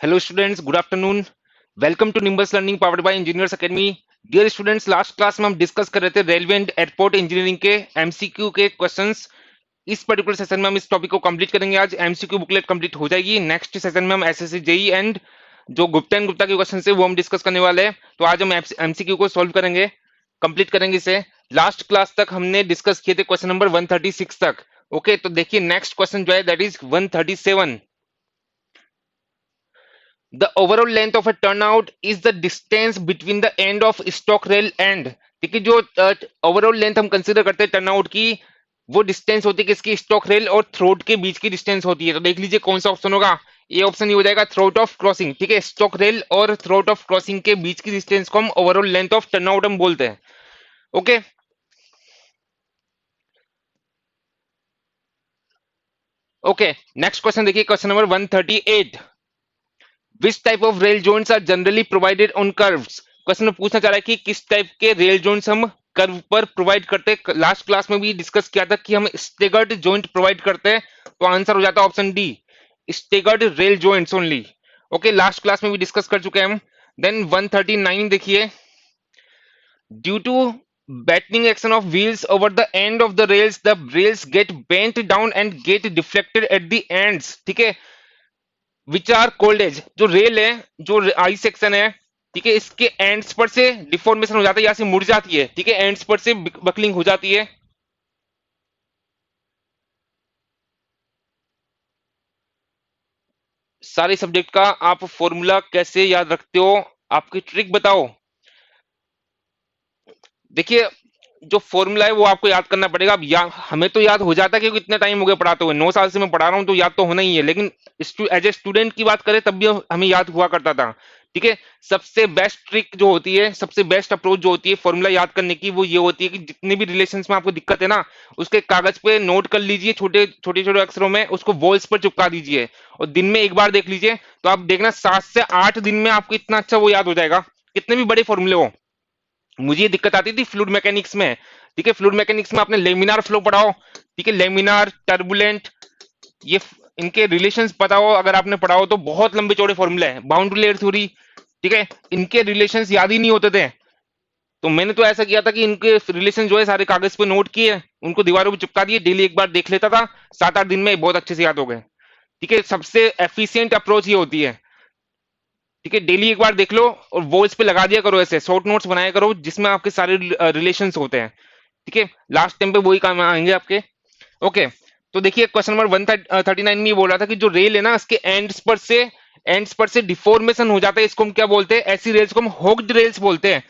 Hello students, good afternoon. Welcome to Nimbus Learning powered by Engineers Academy. Dear students, last class में हम discuss कर रहे थे railway and airport engineering के MCQ के questions. इस पर्टिकुलर सेशन में हम इस टॉपिक को कंप्लीट करेंगे। आज एमसीक्यू बुकलेट कंप्लीट हो जाएगी। नेक्स्ट सेशन में हम एसएससी जेई एंड जो गुप्ता एंड गुप्ता के क्वेश्चन है वो हम डिस्कस करने वाले हैं। तो आज हम एमसीक्यू को सॉल्व करेंगे, कंप्लीट करेंगे इसे। लास्ट क्लास तक हमने डिस्कस किए थे क्वेश्चन नंबर 136 तक। ओके, तो देखिए नेक्स्ट क्वेश्चन जो है that is 137। The overall length of a turnout is the distance between the end of stock rail and, ठीक है, जो ओवरऑल लेंथ हम कंसीडर करते हैं टर्नआउट की, वो डिस्टेंस होती है किसकी, स्टॉक रेल और थ्रोट के बीच की डिस्टेंस होती है। तो देख लीजिए कौन सा ऑप्शन होगा। ये ऑप्शन ही हो जाएगा थ्रोट ऑफ क्रॉसिंग। ठीक है, स्टॉक रेल और थ्रोट ऑफ क्रॉसिंग के बीच की डिस्टेंस को हम ओवरऑल लेंथ ऑफ टर्नआउट हम बोलते हैं। ओके, ओके, नेक्स्ट क्वेश्चन देखिए, question number 138। Which type of rail joints are generally provided on curves. Question में पूछना चाह रहा है कि किस टाइप के रेल जोइंट्स हम कर्व पर प्रोवाइड करते हैं। लास्ट क्लास में भी डिस्कस किया था कि हम स्टेगर्ड जॉइंट प्रोवाइड करते हैं, तो आंसर हो जाता है option D, staggered rail joints only. Okay, last class में भी डिस्कस कर चुके हैं हम। देन 139 देखिए, due to bending action of wheels over the end of the rails get bent down and get deflected at the ends। ठीक है, which are cold as, जो रेल है, जो आई सेक्शन है, ठीक है, इसके एंड्स पर से डिफॉर्मेशन हो जाता है, यहाँ से मुड़ जाती है। ठीक है, एंड्स पर से बकलिंग हो जाती है। सारे सब्जेक्ट का आप फॉर्मूला कैसे याद रखते हो, आपकी ट्रिक बताओ। देखिए, जो फॉर्मूला है वो आपको याद करना पड़ेगा। अब हमें तो याद हो जाता है क्योंकि इतना टाइम हो गया पढ़ाते हुए, 9 साल से मैं पढ़ा रहा हूं, तो याद तो होना ही है। लेकिन एज ए स्टूडेंट की बात करें तब भी हमें याद हुआ करता था। ठीक है, सबसे बेस्ट ट्रिक जो होती है, सबसे बेस्ट अप्रोच जो होती है फॉर्मूला याद करने की, वो ये होती है कि जितने भी रिलेशंस में आपको दिक्कत है ना, उसके कागज पे नोट कर लीजिए, छोटे छोटे छोटे अक्षरों में, उसको वॉल्स पर चिपका दीजिए और दिन में एक बार देख लीजिए। तो आप देखना 7 से 8 दिन में आपको इतना अच्छा वो याद हो जाएगा, कितने भी बड़े फॉर्मूले हो। मुझे ये दिक्कत आती थी फ्लूइड मैकेनिक्स में। ठीक है, फ्लूइड मैकेनिक्स में आपने लेमिनार फ्लो पढ़ाओ, ठीक है, लेमिनार, टर्बुलेंट, ये इनके रिलेशंस पता हो अगर आपने पढ़ाओ तो बहुत लंबे चौड़े फॉर्मूले हैं। बाउंड्री लेयर थ्योरी, ठीक है, इनके रिलेशंस याद ही नहीं होते थे। तो मैंने तो ऐसा किया था कि इनके रिलेशन जो है सारे कागज पे नोट किए, उनको दीवारों पे चिपका दिए, डेली एक बार देख लेता था, 7-8 दिन में बहुत अच्छे से याद हो गए। ठीक है, सबसे एफिशिएंट अप्रोच ये होती है। ठीक है, डेली एक बार देख लो और वॉल्स पे लगा दिया करो, ऐसे शॉर्ट नोट्स बनाया करो जिसमें आपके सारे रिलेशंस होते हैं। ठीक है, लास्ट टाइम पे वही काम आएंगे आपके। ओके, तो देखिए क्वेश्चन नंबर 139 में ये बोल रहा था कि जो रेल है ना, इसके एंड्स पर से डिफॉर्मेशन हो जाता है। इसको हम क्या बोलते हैं, ऐसी रेल्स को हम होक्ड रेल्स बोलते हैं।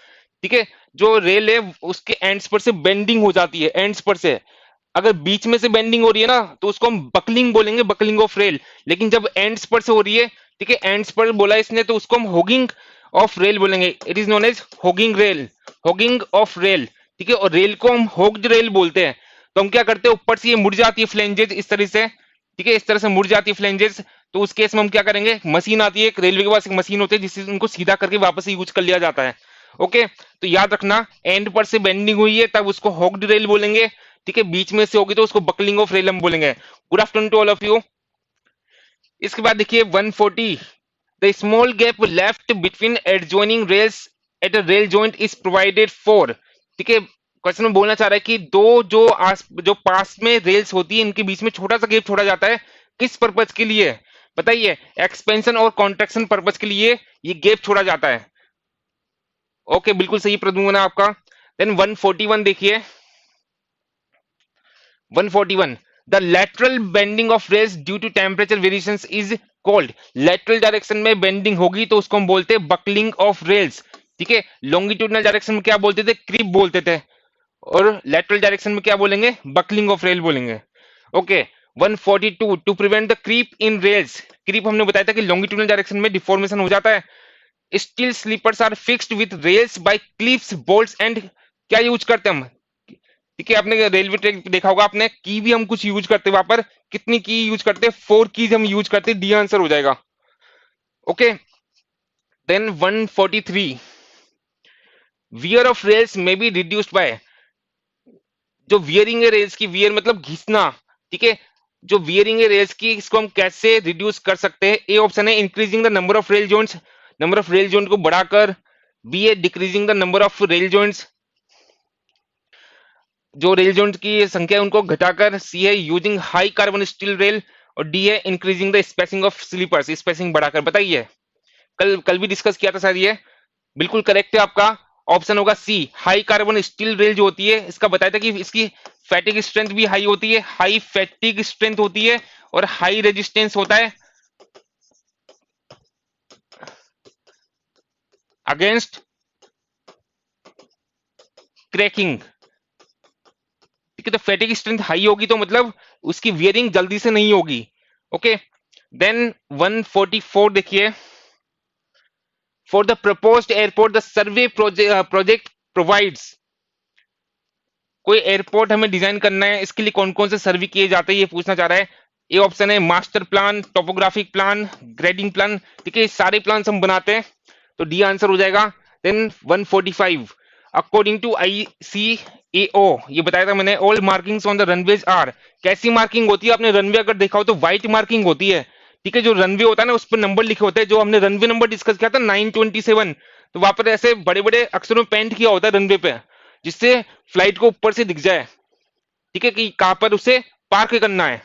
ठीक है, जो रेल है उसके एंड्स पर से बेंडिंग हो जाती है, एंड्स पर से। अगर बीच में से बेंडिंग हो रही है ना तो उसको हम बकलिंग बोलेंगे, बकलिंग ऑफ रेल। लेकिन जब एंड्स पर से हो रही है, ठीक है, एंड्स पर बोला इसने, तो उसको हम होगिंग ऑफ रेल बोलेंगे। It is known as hogging rail, hogging of rail. ठीक है, और रेल को हम होग्ड रेल बोलते हैं। तो हम क्या करते हैं, ऊपर से ये मुड़ जाती है फ्लेंजेज इस तरह से। ठीक है, इस तरह से मुड़ जाती है फ्लेंजेस। तो उस केस में हम क्या करेंगे, मशीन आती है, एक रेलवे के पास एक मशीन होती है जिससे उनको सीधा करके वापस यूज कर लिया जाता है। ओके, तो याद रखना, एंड पर से बेंडिंग हुई है तब उसको होग्ड रेल बोलेंगे। ठीक है, बीच में से होगी तो उसको बकलिंग ऑफ रेल हम बोलेंगे। Good afternoon to all of you. इसके बाद देखिए 140, the small gap left between adjoining rails at a rail joint is provided for. ठीक है, क्वेश्चन में बोलना चाह रहा है कि दो जो पास में रेल्स होती है इनके बीच में छोटा सा गैप छोड़ा जाता है, किस पर्पज के लिए बताइए, एक्सपेंशन और कॉन्ट्रेक्शन पर्पज के लिए ये गैप छोड़ा जाता है। ओके, बिल्कुल सही प्रद्युम्न है आपका। देन 141 देखिए, 141, the lateral bending of rails due to temperature variations is called. Lateral direction में बेंडिंग होगी तो उसको हम बोलते हैं बकलिंग ऑफ रेल्स। ठीक है, लॉन्गिट्यूडनल डायरेक्शन में क्या बोलते थे, क्रीप बोलते थे, और लेटरल डायरेक्शन में क्या बोलेंगे, बकलिंग ऑफ रेल बोलेंगे। Okay, 142, to prevent the creep in rails. Creep हमने बताया था कि लॉन्गिट्यूडनल डायरेक्शन में डिफॉर्मेशन हो जाता है। Steel sleepers are fixed with rails by clips, bolts and, क्या यूज करते हैं हम, ठीक है, आपने रेलवे ट्रैक देखा होगा आपने, की भी हम कुछ यूज करते हैं वहां पर। कितनी की यूज करते हैं, 4 कीज हम यूज करते हैं, डी आंसर हो जाएगा। Okay, then 143, wear of rails में बी रिड्यूस्ड बाय, जो वियरिंग है रेल्स की, वियर मतलब घिसना। ठीक है, जो वियरिंग है रेल्स की, इसको हम कैसे रिड्यूस कर सकते हैं? ए ऑप्शन है increasing the number of rail joints, number of rail joint को बढ़ाकर। बी है decreasing the number of rail joints, जो रेल जॉइंट की संख्या है उनको घटाकर। सी है using high carbon steel rail. और डी है increasing the spacing of sleepers, spacing बढ़ाकर। बताइए, कल कल भी डिस्कस किया था शायद ये। बिल्कुल करेक्ट है आपका ऑप्शन होगा सी, हाई कार्बन स्टील रेल जो होती है, इसका बताया था कि इसकी फैटिक स्ट्रेंथ भी हाई होती है, हाई फैटिक स्ट्रेंथ होती है और हाई रेजिस्टेंस होता है अगेंस्ट क्रैकिंग। ठीक है, तो फैटिक स्ट्रेंथ हाई होगी तो मतलब उसकी वियरिंग जल्दी से नहीं होगी। ओके, देन 144 देखिए, for the proposed airport the survey project provides. कोई एयरपोर्ट हमें डिजाइन करना है, इसके लिए कौन कौन से सर्वे किए जाते हैं ये पूछना चाह रहा है। ए ऑप्शन है master plan, topographic plan, grading plan. ठीक है, सारे प्लान हम बनाते हैं, तो डी आंसर हो जाएगा। देन 145, अकॉर्डिंग टू ICAO, ये बताया था मैंने, all markings on the runways are. कैसी मार्किंग होती है? आपने रनवे अगर देखा हो तो व्हाइट मार्किंग होती है। ठीक है, जो रनवे होता है ना उस पर नंबर लिखे होते हैं, जो हमने रनवे नंबर डिस्कस किया था 927, तो वहां पर ऐसे बड़े बड़े अक्षरों में पेंट किया होता है रनवे पे, जिससे फ्लाइट को ऊपर से दिख जाए। ठीक है, कि कहां पर उसे पार्क करना है।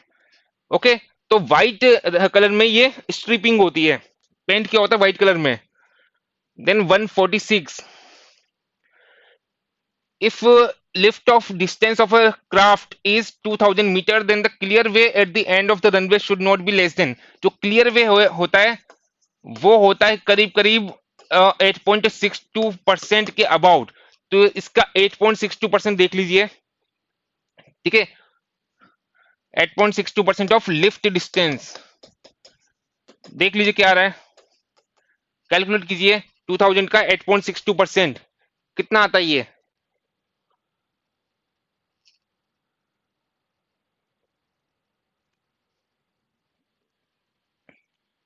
ओके, तो व्हाइट कलर में ये स्ट्रिपिंग होती है, पेंट किया होता है व्हाइट कलर में। Then 146, if lift off distance of a craft is 2000 meter, then the clear way at the end of the runway should not be less than। जो clear way होता है वो होता है करीब करीब 8.62% के अबाउट। तो इसका 8.62% देख लीजिए। ठीक है, 8.62% ऑफ लिफ्ट डिस्टेंस देख लीजिए क्या आ रहा है, कैलकुलेट कीजिए। 2000 का 8.62% कितना आता है ये?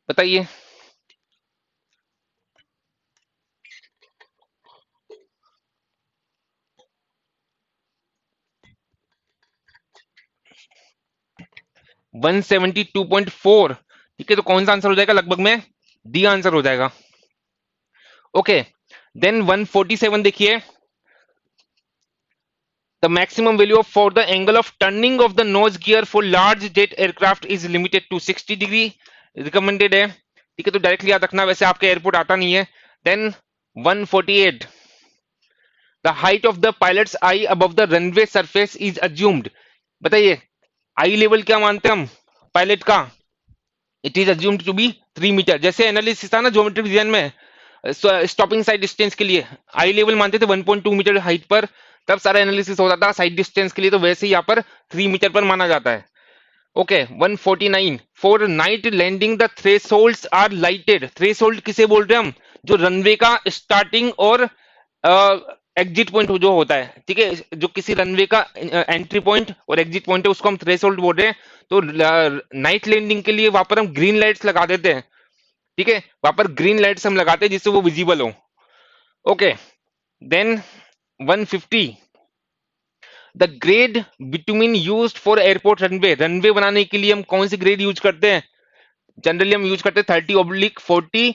बताइए। वन 172.4। ठीक है, तो कौन सा आंसर हो जाएगा? लगभग में डी आंसर हो जाएगा। ओके, देन 147 देखिए, the maximum value for the angle of turning of the nose gear for large jet aircraft is limited to 60 degree, recommended है। ठीक है, तो डायरेक्टली याद रखना, वैसे आपके एयरपोर्ट आता नहीं है। Then 148, the height of the pilots eye above the runway surface is assumed. बताइए, आई लेवल क्या मानते हैं हम पायलट का? It is assumed to be 3 metre. जैसे एनालिसिस था ना ज्योमेट्रिक डिजाइन में, स्टॉपिंग साइड डिस्टेंस के लिए आई लेवल मानते थे 1.2 मीटर हाइट पर, तब सारा एनालिसिस होता था साइड डिस्टेंस के लिए, तो वैसे ही यहाँ पर 3 मीटर पर माना जाता है। Okay, 149, for night landing the thresholds are lighted. Threshold किसे बोल रहे हैं हम? जो रनवे का स्टार्टिंग और एग्जिट पॉइंट जो होता है। ठीक है, जो किसी रनवे का एंट्री पॉइंट और एग्जिट पॉइंट है उसको हम थ्रेशोल्ड बोल रहे हैं। तो नाइट लैंडिंग के लिए वहां पर हम ग्रीन लाइट्स लगा देते हैं। ठीक है, वहां पर ग्रीन लाइट्स हम लगाते हैं जिससे वो विजिबल हो। Okay, then 150, the grade bitumen used for airport runway. Runway बनाने के लिए हम कौन सी ग्रेड यूज करते हैं? जनरली हम यूज करते हैं 30/40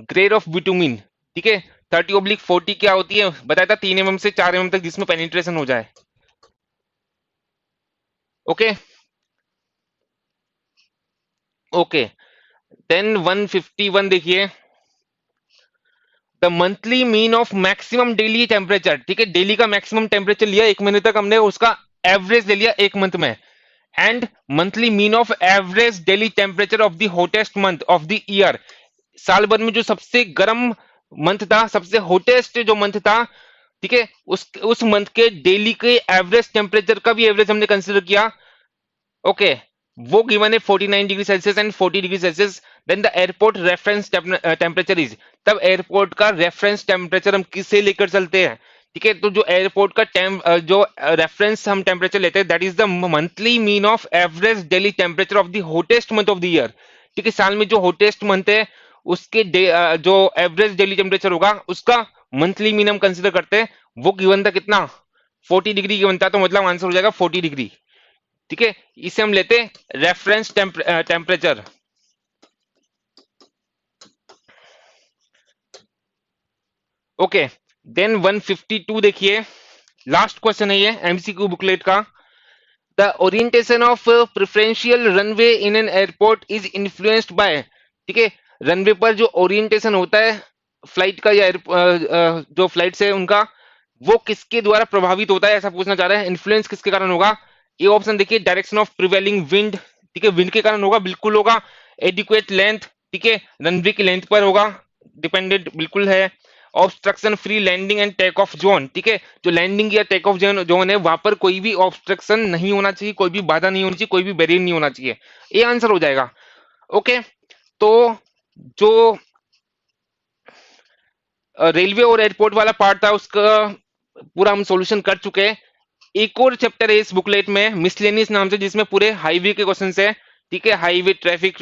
ग्रेड ऑफ बिटुमिन। ठीक है, 30/40 क्या होती है बताया था? 3 mm से 4 mm तक जिसमें पेनिट्रेशन हो जाए। ओके ओके, देन 151 देखिए, the monthly mean of maximum daily temperature. ठीक है, डेली का मैक्सिमम टेम्परेचर लिया 1 महीने तक हमने, उसका एवरेज ले लिया 1 मंथ में। And monthly mean of average daily temperature of the hottest month of the year. साल भर में जो सबसे गर्म मंथ था, सबसे हॉटेस्ट जो मंथ था, ठीक है, उस मंथ के डेली के एवरेज टेम्परेचर का भी एवरेज हमने कंसिडर किया। ओके, वो गिवन है 49 degree Celsius and 40 degree Celsius. Then the airport reference temperature is, तब एयरपोर्ट का रेफरेंस टेम्परेचर हम किससे लेकर चलते हैं? ठीक है, तो जो एयरपोर्ट का जो रेफरेंस हम टेम्परेचर लेते हैं, that is the monthly mean of average daily temperature of the hottest month of the year. ठीक है, साल में जो हॉटेस्ट मंथ है उसके जो एवरेज डेली टेम्परेचर होगा उसका मंथली मीन हम कंसिडर करते हैं। वो गिवन था कितना? 40 डिग्री गिवन था, तो मतलब आंसर हो जाएगा 40 डिग्री। ठीक है, इसे हम लेते हैं रेफरेंस टेम्परेचर। ओके, देन 152 देखिए, लास्ट क्वेश्चन है ये एमसीक्यू बुकलेट का। The orientation of preferential runway in an airport is influenced by, ठीक है, रनवे पर जो ओरिएंटेशन होता है फ्लाइट का या जो फ्लाइट से उनका, वो किसके द्वारा प्रभावित होता है, ऐसा पूछना चाह रहे हैं। इन्फ्लुएंस किसके कारण होगा? ये ऑप्शन देखिए, डायरेक्शन ऑफ प्रिवेलिंग विंड, ठीक है, विंड के कारण होगा, बिल्कुल होगा। एडिक्वेट लेंथ, ठीक है, रनवे की लेंथ पर होगा डिपेंडेंट, बिल्कुल है। Obstruction free landing and take off zone, ठीक है, जो लैंडिंग या टेक ऑफ जोन है वहां पर कोई भी ऑब्स्ट्रक्शन नहीं होना चाहिए, कोई भी बाधा नहीं होनी चाहिए, कोई भी बैरियर नहीं होना चाहिए, ये आंसर हो जाएगा। ओके, तो जो रेलवे और एयरपोर्ट वाला पार्ट था उसका पूरा हम सॉल्यूशन कर चुके हैं। एक और चैप्टर है इस बुकलेट में मिसलेनियस नाम से, जिसमें पूरे हाईवे के क्वेश्चन है, ठीक है, हाईवे ट्रैफिक,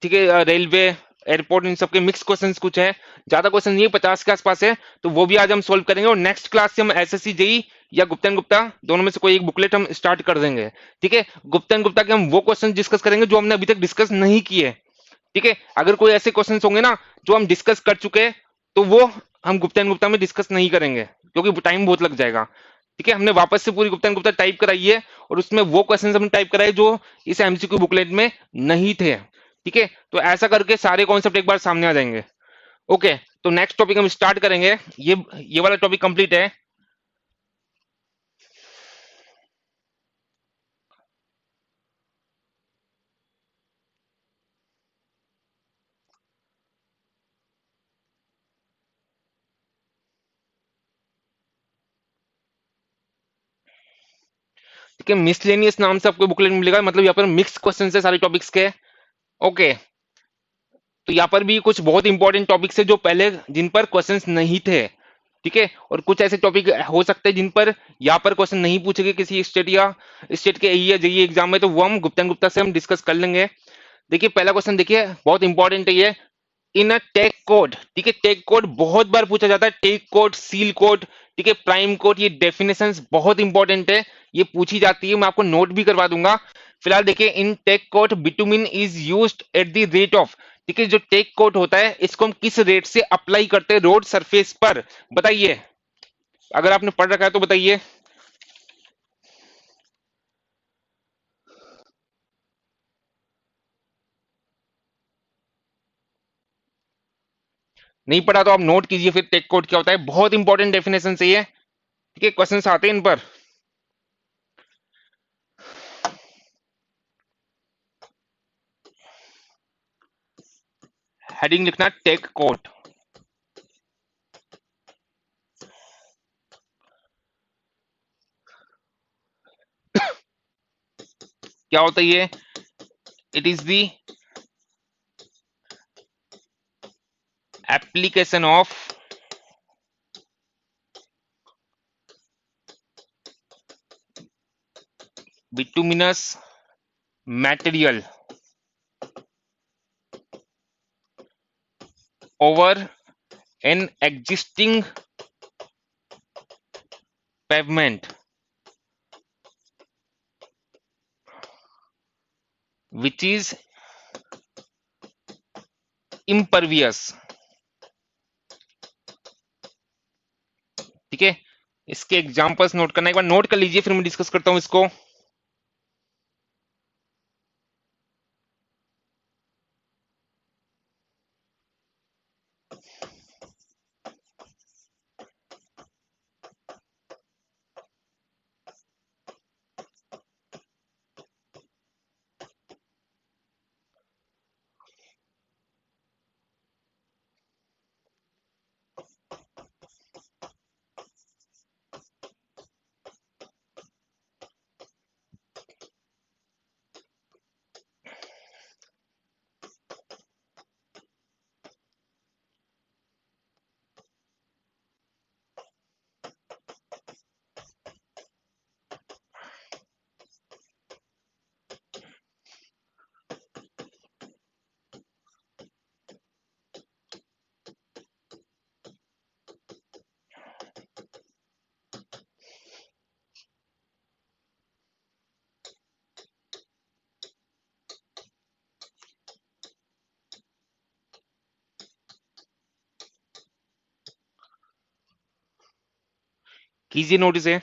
ठीक है, रेलवे एयरपोर्ट, इन सबके मिक्स क्वेश्चंस कुछ है, ज्यादा क्वेश्चन नहीं, 50 के आसपास है, तो वो भी आज हम सोल्व करेंगे। और नेक्स्ट क्लास से हम एसएससी जेई या गुप्ता एंड गुप्ता दोनों में से कोई एक बुकलेट हम स्टार्ट कर देंगे, ठीक है। गुप्ता एंड गुप्ता के हम वो क्वेश्चन डिस्कस करेंगे जो हमने अभी तक डिस्कस नहीं किए, ठीक है। अगर कोई ऐसे क्वेश्चंस होंगे ना जो हम डिस्कस कर चुके हैं, तो वो हम गुप्ता एंड गुप्ता में डिस्कस नहीं करेंगे, क्योंकि टाइम बहुत लग जाएगा, ठीक है। हमने वापस से पूरी गुप्ता एंड गुप्ता टाइप कराई है, और उसमें वो क्वेश्चंस हमने टाइप कराए जो इस एमसीक्यू बुकलेट में नहीं थे, ठीक है। तो ऐसा करके सारे कॉन्सेप्ट एक बार सामने आ जाएंगे। ओके, तो नेक्स्ट टॉपिक हम स्टार्ट करेंगे, ये वाला टॉपिक कंप्लीट है। ठीक है, मिसलेनियस नाम से आपको बुकलेट मिलेगा, मतलब यहाँ पर मिक्स क्वेश्चन है सारे टॉपिक्स के। ओके, तो यहाँ पर भी कुछ बहुत इंपॉर्टेंट टॉपिक्स है जो पहले जिन पर क्वेश्चंस नहीं थे, ठीक है, और कुछ ऐसे टॉपिक हो सकते हैं जिन पर यहाँ पर क्वेश्चन नहीं पूछेंगे किसी स्टेट के या जेईई एग्जाम में, तो वो हम गुप्ता गुप्ता से हम डिस्कस कर लेंगे। देखिए पहला क्वेश्चन देखिए, बहुत इंपॉर्टेंट है ये। इन अ टेक कोड, ठीक है, टेक कोड बहुत बार पूछा जाता है, टेक कोड, सील कोड, ठीक है, प्राइम कोड, ये डेफिनेशंस बहुत इंपॉर्टेंट है, ये पूछी जाती है, मैं आपको नोट भी करवा दूंगा। फिलहाल देखिए, in tack coat bitumen is used at the rate of, ठीक है, जो टेक कोड होता है इसको हम किस रेट से अप्लाई करते हैं रोड सरफेस पर, बताइए, अगर आपने पढ़ रखा है तो बताइए। नहीं पढ़ा तो आप नोट कीजिए फिर, टेक कोड क्या होता है, बहुत इंपॉर्टेंट डेफिनेशन है ये, ठीक है, क्वेश्चन आते हैं इन पर। हेडिंग लिखना टेक कोड, क्या होता है ये? It is the application of bituminous material over an existing pavement which is impervious, ठीक है। इसके एग्जांपल्स नोट करना, एक बार नोट कर लीजिए, फिर मैं डिस्कस करता हूं इसको। कीजिए नोटिस है।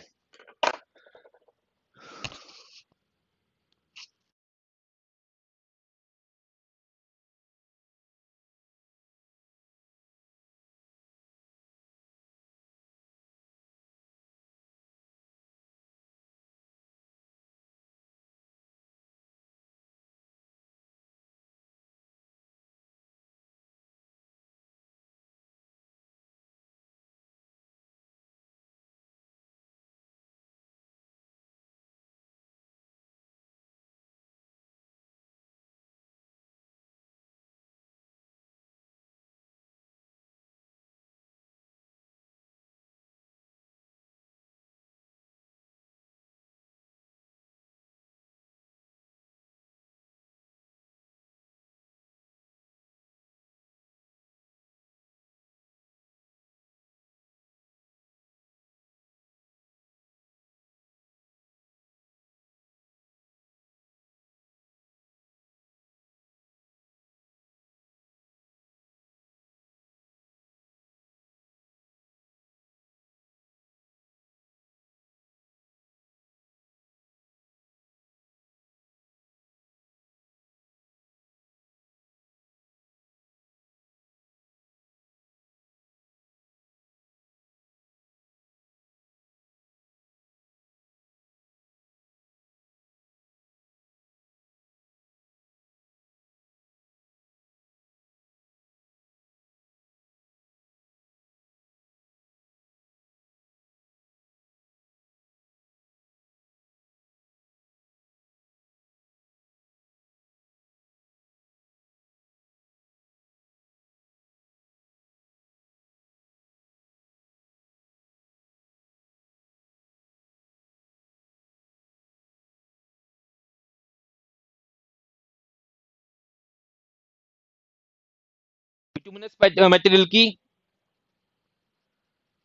बिटुमिनस मटेरियल की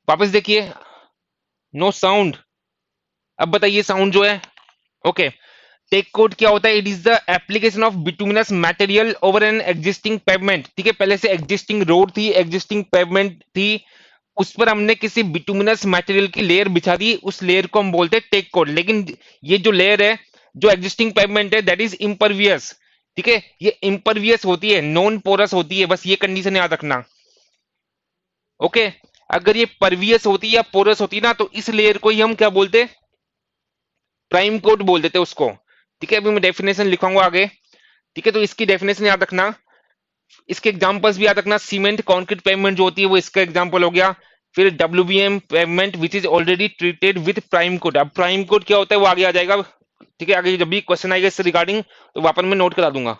वापस देखिए, नो साउंड। अब बताइए साउंड जो है। ओके, टेक कोड क्या होता है? It is the application of bituminous material over an existing pavement. ठीक है, पहले से एग्जिस्टिंग रोड थी, एग्जिस्टिंग पेवमेंट थी, उस पर हमने किसी बिटुमिनस मटेरियल की लेयर बिछा दी, उस लेयर को हम बोलते हैं टेक कोड। लेकिन ये जो लेयर है, जो एग्जिस्टिंग पेवमेंट है, दैट इज इम्परवियस। ठीक है, ये इम्परवियस होती है, नॉन पोरस होती है, बस ये कंडीशन याद रखना। ओके, अगर ये परवियस होती है या पोरस होती है ना, तो इस लेयर को ही हम क्या बोलते हैं? प्राइम कोड बोल देते हैं उसको। ठीक है, अभी मैं डेफिनेशन लिखूंगा आगे। ठीक है, तो इसकी डेफिनेशन याद रखना, इसके एग्जांपल्स भी याद रखना। सीमेंट कंक्रीट पेवमेंट जो होती है वो इसका एग्जांपल हो गया। फिर WBM pavement which is already treated with prime coat. अब प्राइम कोड क्या होता है वो आगे आ जाएगा। ठीक है, आगे जब भी क्वेश्चन आएगा इससे रिगार्डिंग, तो वहां पर मैं नोट करा दूंगा।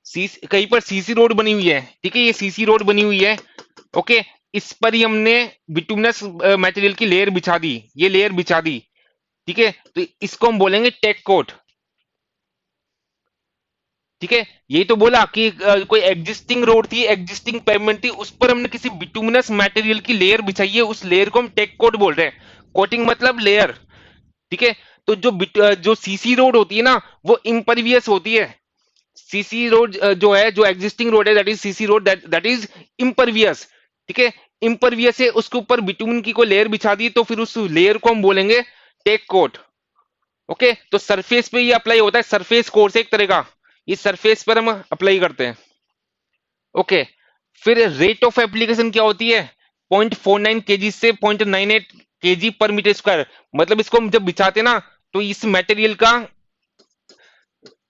सी कहीं पर सीसी रोड बनी हुई है। ठीक है, ये सीसी रोड बनी हुई है। ओके, इस पर ही हमने बिटुमिनस मटेरियल की लेयर बिछा दी, ये लेयर बिछा दी। ठीक है, तो इसको हम बोलेंगे टेक कोट। ठीक है, यही तो बोला कि कोई एग्जिस्टिंग रोड थी, एग्जिस्टिंग पेवमेंट थी, उस पर हमने किसी बिटुमिनस मटेरियल की लेयर बिछाई है, उस लेयर को हम टेक कोट बोल रहे हैं। कोटिंग मतलब लेयर। ठीक है, तो जो सीसी रोड होती है ना, वो इम्परवियस होती है। सीसी रोड जो है, जो एग्जिस्टिंग रोड है, that is CC road, that is impervious. ठीक है, इम्परवियस है, उसके ऊपर बिटुमिन की कोई लेयर बिछा दी, तो फिर उस लेयर को हम बोलेंगे टेक कोट। ओके, तो सरफेस पे ये अप्लाई होता है, सरफेस कोर्स एक तरह का, ये सरफेस पर हम अप्लाई करते हैं। ओके, फिर रेट ऑफ एप्लीकेशन क्या होती है? 0.49 केजी से 0.98 केजी पर मीटर स्क्वायर। मतलब इसको हम जब बिछाते हैं ना, तो इस मटेरियल का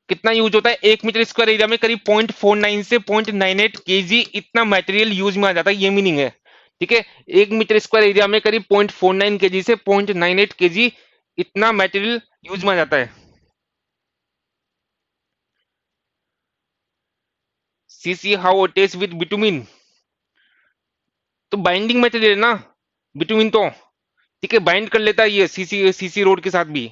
कितना यूज होता है? 1 मीटर स्क्वायर एरिया में करीब 0.49 से 0.98 केजी इतना मटेरियल यूज में आ जाता है, ये मीनिंग है। ठीक है, 1 मीटर स्क्वायर एरिया में करीब 0.49 केजी से 0.98 केजी इतना मटेरियल यूज में आ जाता है। CC how attach with bitumen, तो बाइंडिंग मटेरियल है ना बिटुमिन तो। ठीक है, बाइंड कर लेता है ये सीसी सीसी रोड के साथ भी।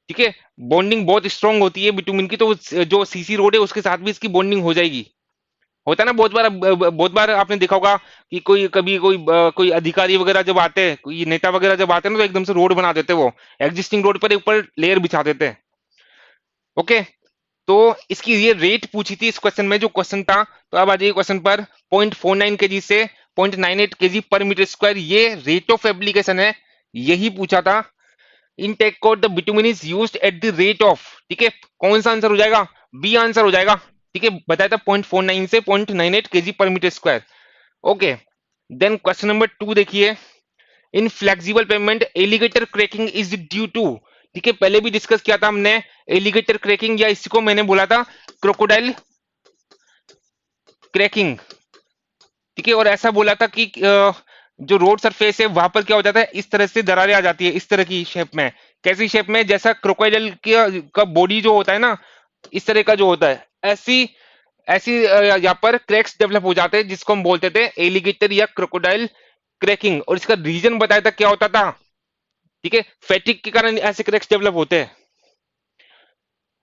ठीक है, बॉन्डिंग बहुत स्ट्रांग होती है बिटुमिन की, तो जो सीसी रोड है उसके साथ भी इसकी बॉन्डिंग हो जाएगी। होता है ना, बहुत बार आपने देखा होगा कि कोई कभी कोई अधिकारी वगैरह जब आते हैं, कोई नेता वगैरह जब आते हैं ना, तो एकदम से रोड बना देते हैं, वो एग्जिस्टिंग रोड पर ऊपर लेयर बिछा देते हैं। ओके, तो इसकी ये रेट पूछी थी इस क्वेश्चन में, जो क्वेश्चन था। तो अब आ जाइए क्वेश्चन पर। 0.49 केजी से 0.98 केजी पर मीटर स्क्वायर, ये रेट ऑफ एप्लीकेशन है, यही पूछा था। In tack coat the bitumen is used at the rate of, ठीक है, कौन सा आंसर हो जाएगा? बी आंसर हो जाएगा। ठीक है, बताया था 0.49 से 0.98 KG per metre square. Okay, then question number 2 देखिए। In flexible pavement alligator cracking is due to, ठीक है, पहले भी डिस्कस किया था हमने एलिगेटर क्रैकिंग, या इसको मैंने बोला था क्रोकोडाइल क्रैकिंग। ठीक है, और ऐसा बोला था कि जो रोड सरफेस है वहां पर क्या हो जाता है, इस तरह से दरारें आ जाती है, इस तरह की शेप में। कैसी शेप में? जैसा क्रोकोडाइल का बॉडी जो होता है ना, इस तरह का जो होता है, ऐसी ऐसी यहाँ पर क्रैक्स डेवलप हो जाते हैं, जिसको हम बोलते थे एलिगेटर या क्रोकोडाइल क्रैकिंग। और इसका रीजन बताया था क्या होता था? ठीक है, फैटिक के कारण ऐसे क्रैक्स डेवलप होते हैं।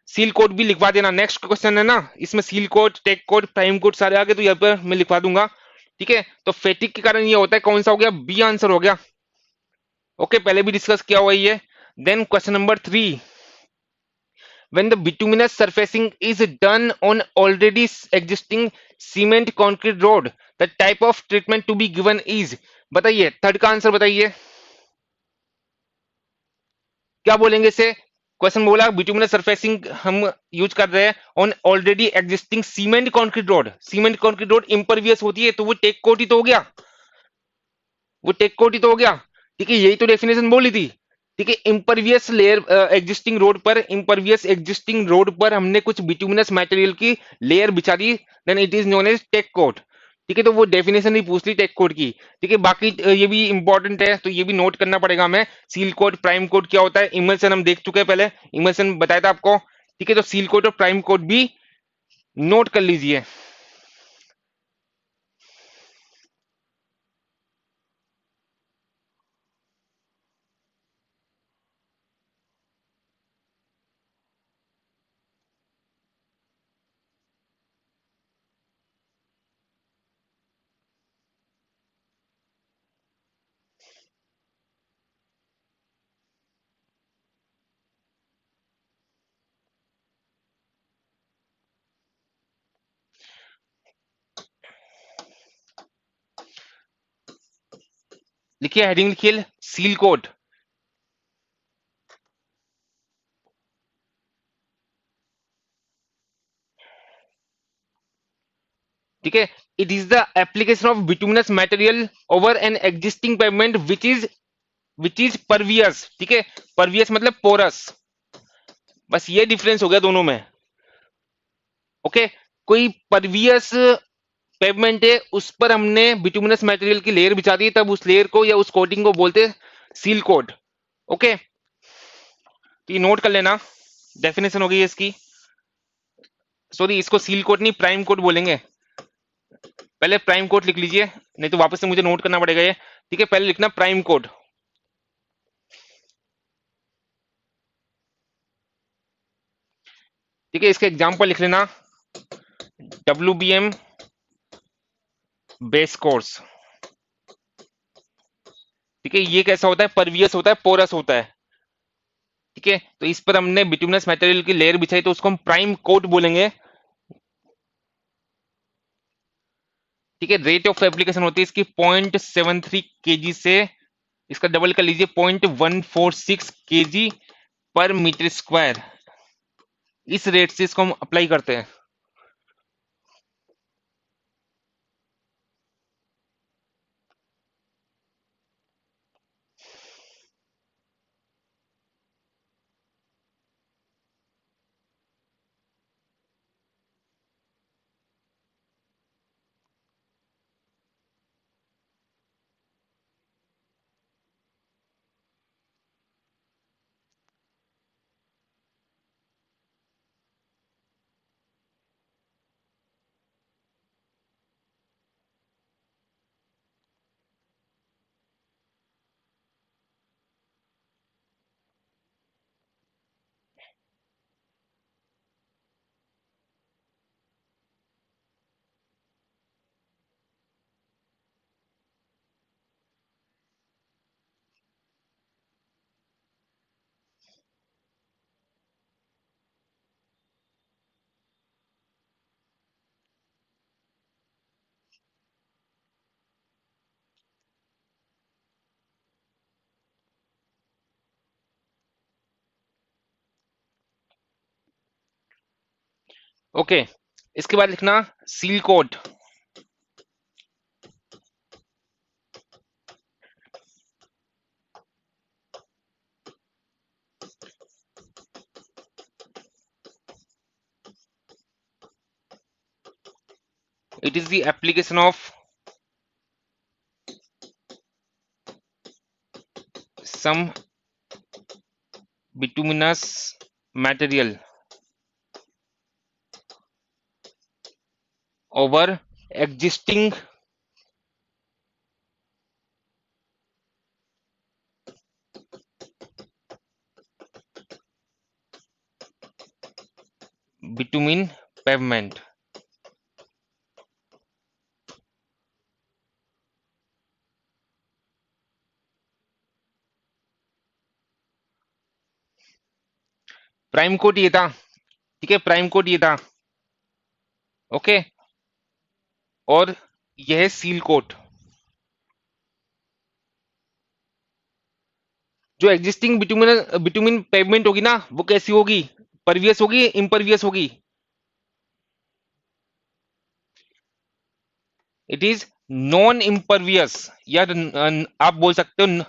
सील कोड भी लिखवा देना, नेक्स्ट क्वेश्चन है ना, इसमें seal coat, tack coat, prime coat सारे आगे, तो यहाँ पर मैं लिखवा दूंगा। ठीक है, तो फैटिक के कारण ये होता है, कौन सा हो गया? बी आंसर हो गया। ओके, पहले भी डिस्कस किया हुआ ये। Then question number 3, when the bituminous surfacing is done on already existing cement concrete road, the type of treatment to be given is, बताइए, थर्ड का आंसर बताइए, क्या बोलेंगे इसे? क्वेश्चन बोला बिटुमिनस सरफेसिंग हम यूज कर रहे हैं on already existing cement concrete road. Cement concrete road impervious होती है, तो वो टेक कोट ही तो हो गया, वो टेक कोट ही तो हो गया। ठीक है, यही तो डेफिनेशन बोली थी। ठीक है, इम्परवियस लेयर एग्जिस्टिंग रोड पर, इम्परवियस एग्जिस्टिंग रोड पर हमने कुछ बिटुमिनस मटेरियल की लेयर बिछा दी, then it is known as tack coat. ठीक है, तो वो डेफिनेशन ही पूछ ली टेक कोड की। ठीक है, बाकी ये भी इंपॉर्टेंट है, तो ये भी नोट करना पड़ेगा हमें। सील कोड, प्राइम कोड क्या होता है, इमल्सन हम देख चुके हैं पहले, इमल्सन बताया था आपको। ठीक है, तो सील कोड और प्राइम कोड भी नोट कर लीजिए। लिखिए, हेडिंग लिखिए, सील कोड। ठीक है, it is the application of bituminous material over an existing pavement which is pervious. ठीक है, परवियस मतलब पोरस, बस ये डिफरेंस हो गया दोनों में। ओके, कोई परवियस पेवमेंट है, उस पर हमने बिटुमिनस मटेरियल की लेयर बिछा दी, तब उस लेयर को या उस कोटिंग को बोलते सील कोट। ओके, तो ये नोट कर लेना, डेफिनेशन हो गई है इसकी। सॉरी, इसको सील कोट नहीं, प्राइम कोट बोलेंगे। पहले प्राइम कोड लिख लीजिए, नहीं तो वापस से मुझे नोट करना पड़ेगा ये। ठीक है, पहले लिखना प्राइम कोड। ठीक है, इसके एग्जांपल लिख लेना, WBM बेस कोर्स। ठीक है, ये कैसा होता है? परवियस होता है, पोरस होता है। ठीक है, तो इस पर हमने बिटुमिनस मटेरियल की लेयर बिछाई, तो उसको हम प्राइम कोट बोलेंगे। ठीक है, रेट ऑफ एप्लीकेशन होती है इसकी 0.73 केजी से, इसका डबल कर लीजिए, 0.146 केजी पर मीटर स्क्वायर। इस रेट से इसको हम अप्लाई करते हैं। ओके, इसके बाद लिखना seal coat. It is the application of some bituminous material over existing bitumen pavement। Prime coat ये था, ठीक है, प्राइम कोड ये था। ओके, और यह है सील कोट। जो एग्जिस्टिंग बिटुमिन बिटुमिन पेवमेंट होगी ना, वो कैसी होगी? परवियस होगी, इम्परवियस होगी? इट इज नॉन इम्परवियस, या आप बोल सकते हो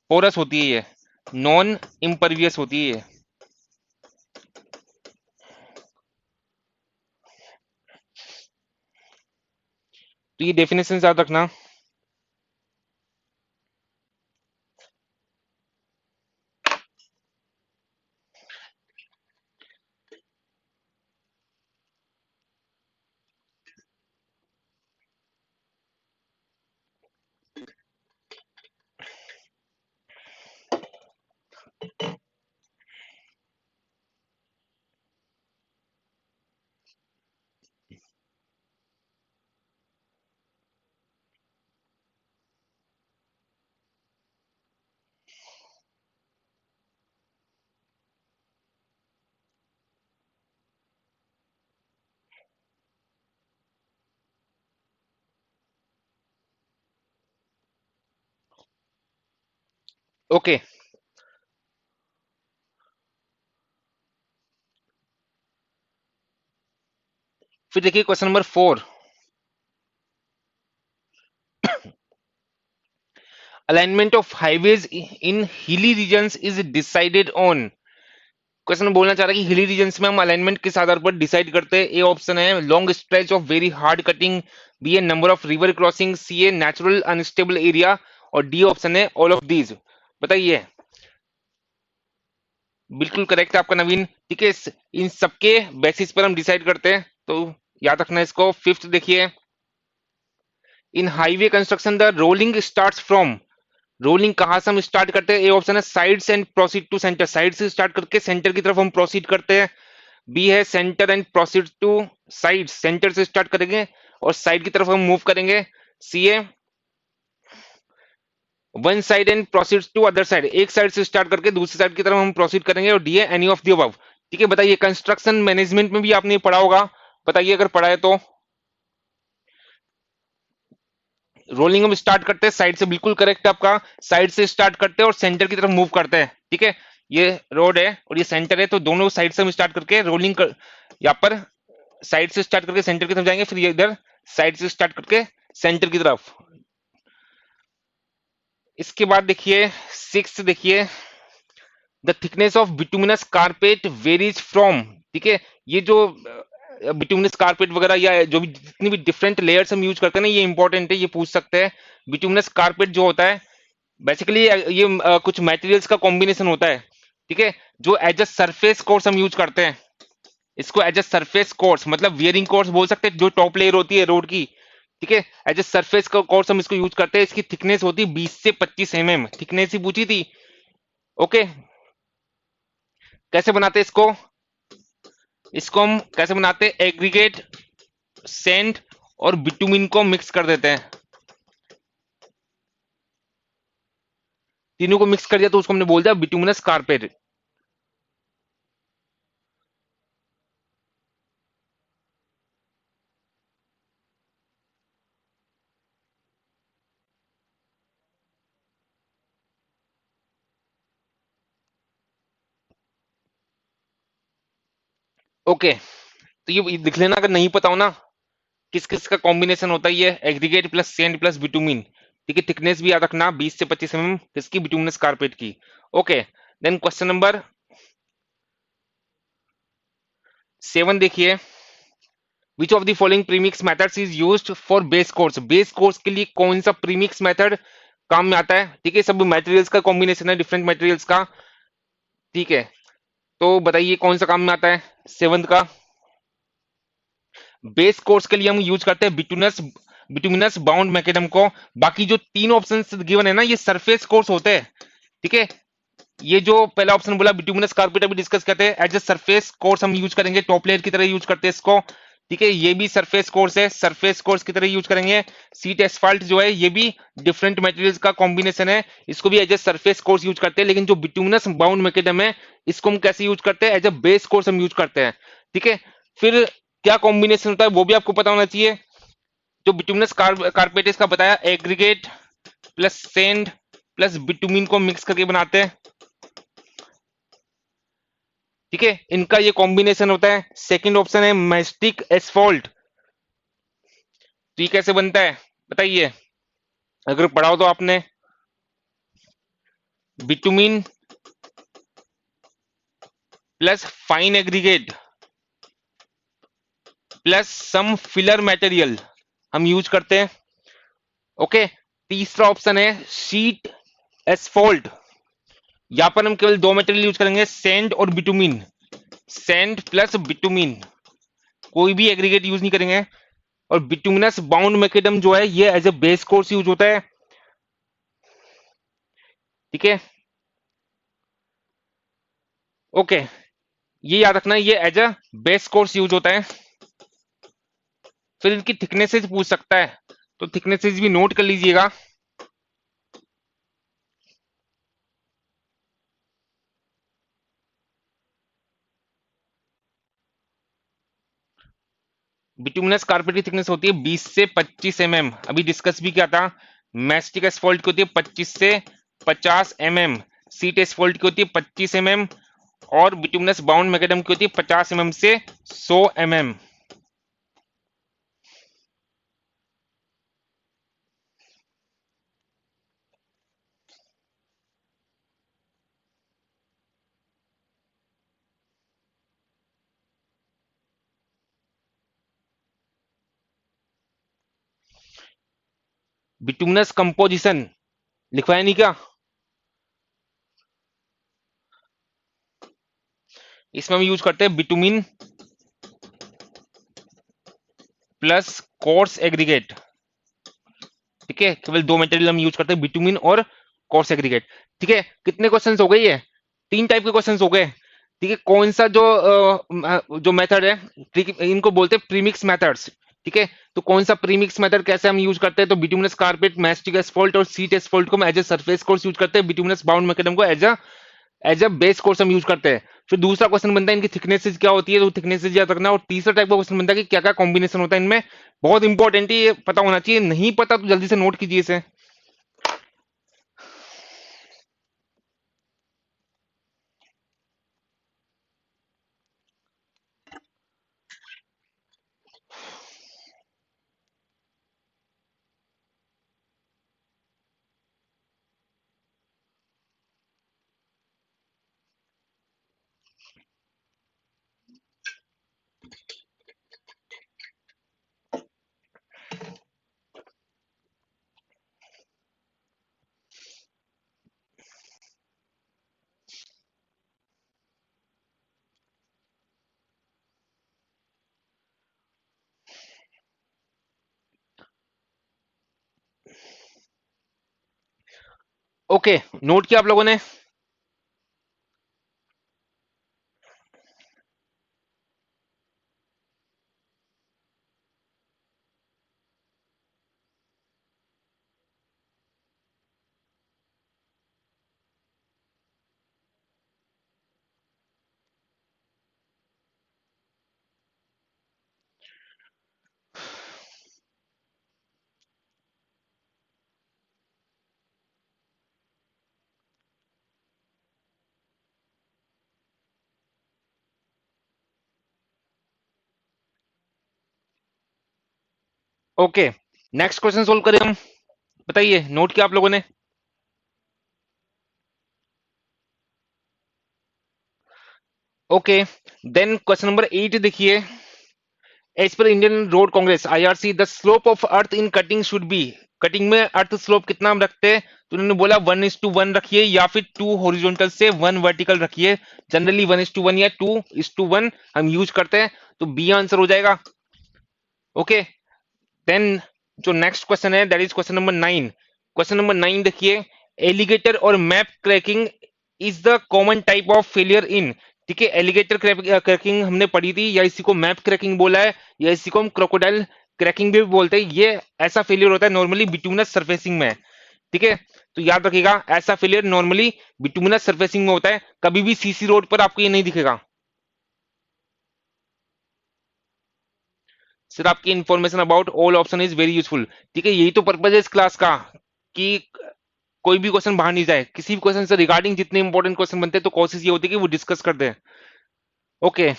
पोरस होती है ये, नॉन इम्परवियस होती है ये। तो ये डेफिनेशन याद रखना। ओके, फिर देखिए question number 4। Alignment of highways in hilly regions is decided on. Question में बोलना चाह रहा है कि हिली रीजन्स में हम अलाइनमेंट किस आधार पर डिसाइड करते हैं? ए ऑप्शन है long stretch of very hard cutting, B a number of river crossing, C a natural unstable area, और डी ऑप्शन है ऑल ऑफ दीज। बताइए। बिल्कुल करेक्ट आपका नवीन, ठीक है। इन सबके बेसिस पर हम डिसाइड करते हैं, तो याद रखना इसको। फिफ्थ देखिए, in highway construction the rolling starts from. Rolling कहां से हम स्टार्ट करते हैं? ए ऑप्शन है sides and proceed to centre, side से स्टार्ट करके सेंटर की तरफ हम प्रोसीड करते हैं। बी है centre and proceed to side, centre से स्टार्ट करेंगे और साइड की तरफ हम मूव करेंगे। सी है one side and proceed to other side, एक साइड से स्टार्ट करके दूसरी साइड की तरफ हम प्रोसीड करेंगे। और डी है एनी ऑफ दी अबव। ठीक है, बताइए। कंस्ट्रक्शन मैनेजमेंट में भी आपने पढ़ा होगा, बताइए अगर पढ़ा है तो। रोलिंग हम स्टार्ट करते हैं साइड से, बिल्कुल करेक्ट आपका। साइड से स्टार्ट करते हैं और सेंटर की तरफ मूव करते हैं, ठीक है। ये रोड है और ये सेंटर है, तो दोनों साइड से हम स्टार्ट करके रोलिंग कर, यहाँ पर साइड से स्टार्ट करके सेंटर की तरफ जाएंगे, फिर ये इधर साइड से स्टार्ट करके सेंटर की तरफ। इसके बाद देखिए सिक्स देखिए, the thickness of bituminous carpet varies from. ठीक है, ये जो बिटुमिनस कारपेट वगैरह या जो भी जितनी भी डिफरेंट लेयर्स हम यूज करते हैं ना, ये इंपॉर्टेंट है, ये पूछ सकते हैं। बिटुमिनस कारपेट जो होता है बेसिकली ये कुछ मटेरियल्स का कॉम्बिनेशन होता है, ठीक है, जो एज अ सरफेस कोर्स हम यूज करते हैं। इसको एज अ सरफेस कोर्स मतलब वियरिंग कोर्स बोल सकते हैं, जो टॉप लेयर होती है रोड की, ठीक है। एज ए सरफेस का कोर्स हम इसको यूज करते हैं। इसकी थिकनेस होती है 20 से 25 थिकनेस ही पूछी थी। ओके, कैसे बनाते हैं इसको? इसको हम कैसे बनाते हैं? एग्रीगेट सैंड और बिटुमिन को मिक्स कर देते हैं। तीनों को मिक्स कर दिया तो उसको हमने बोल दिया बिटुमिनस कारपेट। ओके, तो ये लिख लेना अगर नहीं पता हो ना, किस किस का कॉम्बिनेशन होता है, ये aggregate plus sand plus bitumen. ठीक है, थिकनेस भी याद रखना 20 से 25 किसकी, बिटुमिनस कारपेट की। ओके, देन क्वेश्चन नंबर 7 देखिए, which of the following premix methods is used for base course. Base course के लिए कौन सा प्रीमिक्स मेथड काम में आता है? ठीक है, सब मटेरियल्स का कॉम्बिनेशन है, डिफरेंट मटेरियल्स का। ठीक है, तो बताइए कौन सा काम में आता है 7th का। बेस कोर्स के लिए हम यूज करते हैं बिटुनस, बिटुमिनस बाउंड मैकेडम को। बाकी जो तीन ऑप्शन गिवन है ना, ये सरफेस कोर्स होते हैं। ठीक है, ये जो पहला ऑप्शन बोला बिटुमिनस कारपेट अभी डिस्कस करते हैं, एज ए सरफेस कोर्स हम यूज करेंगे, टॉप लेयर की तरह यूज करते हैं इसको। ठीक है, ये भी सरफेस कोर्स है, सरफेस कोर्स की तरह यूज करेंगे। सीट एस्फाल्ट जो है ये भी डिफरेंट मटेरियल्स का कॉम्बिनेशन है, इसको भी as a surface course use करते हैं। लेकिन जो बिटुमिनस बाउंड मैकेडम है, इसको हम कैसे यूज करते हैं? एज ए बेस कोर्स हम यूज करते हैं। ठीक है, फिर क्या कॉम्बिनेशन होता है वो भी आपको पता होना चाहिए। जो बिटुमिनस कारपेट इसका बताया, aggregate plus sand plus bitumen को मिक्स करके बनाते हैं। ठीक है, इनका ये कॉम्बिनेशन होता है। सेकंड ऑप्शन है मैस्टिक एसफॉल्ट। तो ये कैसे बनता है बताइए, अगर पढ़ा हो तो आपने। Bitumen plus fine aggregate plus some filler material हम यूज करते हैं। ओके, तीसरा ऑप्शन है शीट एसफॉल्ट। यहां पर हम केवल दो मटेरियल यूज करेंगे, सैंड और बिटुमिन। सैंड प्लस बिटुमिन, कोई भी एग्रीगेट यूज नहीं करेंगे। और बिटुमिनस बाउंड मैकेडम जो है ये as a base course use होता है। ठीक है, ओके, ये याद रखना, ये as a base course use होता है। फिर इनकी थिकनेसेस पूछ सकता है, तो थिकनेसेस भी नोट कर लीजिएगा। बिटुमिनस कारपेट की थिकनेस होती है 20 से 25 अभी डिस्कस भी किया था। मैस्टिक एसफॉल्ट की होती है 25 से 50 सीट एसफॉल्ट की होती है 25 और बिटुमिनस बाउंड मैकेडम की होती है 50 से 100 बिटुमिनस कंपोजिशन लिखवाया नहीं क्या? इसमें हम यूज करते हैं बिटुमिन प्लस कोर्स एग्रीगेट। ठीक है, केवल दो मटेरियल हम यूज करते हैं, बिटुमिन और कोर्स एग्रीगेट। ठीक है, कितने क्वेश्चंस हो गए? ये तीन टाइप के क्वेश्चंस हो गए। ठीक है, कौन सा जो जो मेथड है, इनको बोलते हैं प्रीमिक्स मेथड्स। ठीक है, तो कौन सा प्रीमिक्स मेथड कैसे हम यूज करते हैं? तो बिटुमिनस कारपेट, मैस्टिक एसफॉल्ट और सीट एसफॉल्ट को हम as a surface course use करते हैं, बिटुमिनस बाउंड मैकेडम को एज अ बेस कोर्स हम यूज करते हैं। फिर दूसरा क्वेश्चन बनता है इनकी थिकनेसेस क्या होती है, तो थिकनेसेस याद रखना। और तीसरा टाइप का क्वेश्चन बनता है कि क्या क्या कॉम्बिनेशन होता है इनमें। बहुत इंपॉर्टेंट है, ये पता होना चाहिए, नहीं पता तो जल्दी से नोट कीजिए इसे। ओके, नोट किया आप लोगों ने? ओके, नेक्स्ट क्वेश्चन सोल्व करें हम। बताइए, नोट किया आप लोगों ने? ओके, देन क्वेश्चन नंबर 8 देखिए। As per Indian Road Congress IRC the slope of earth in cutting should be. Cutting में अर्थ स्लोप कितना हम रखते हैं? तो उन्होंने बोला 1:1 रखिए, या फिर 2 हॉरिजॉन्टल से 1 वर्टिकल रखिए। जनरली 1:1 या 2:1 हम यूज करते हैं, तो बी आंसर हो जाएगा। ओके, देन जो नेक्स्ट क्वेश्चन है that is question number 9। Question number 9 देखिए। एलिगेटर और map cracking is the common type of failure in. ठीक है, एलिगेटर क्रैकिंग हमने पढ़ी थी, या इसी को मैप क्रैकिंग बोला है, या इसी को हम क्रोकोडाइल क्रैकिंग भी बोलते हैं। ये ऐसा फेलियर होता है नॉर्मली बिटुमिनस सरफेसिंग में। ठीक है, तो याद रखिएगा, ऐसा फेलियर नॉर्मली बिटुमिनस सरफेसिंग में होता है, कभी भी सीसी रोड पर आपको ये नहीं दिखेगा। सर आपकी information about all option is very useful. ठीक है, यही तो पर्पज है इस क्लास का, कि कोई भी क्वेश्चन बाहर नहीं जाए। किसी भी क्वेश्चन से रिगार्डिंग जितने इंपॉर्टेंट क्वेश्चन बनते हैं, तो कोशिश ये होती है कि वो डिस्कस कर दे। ओके,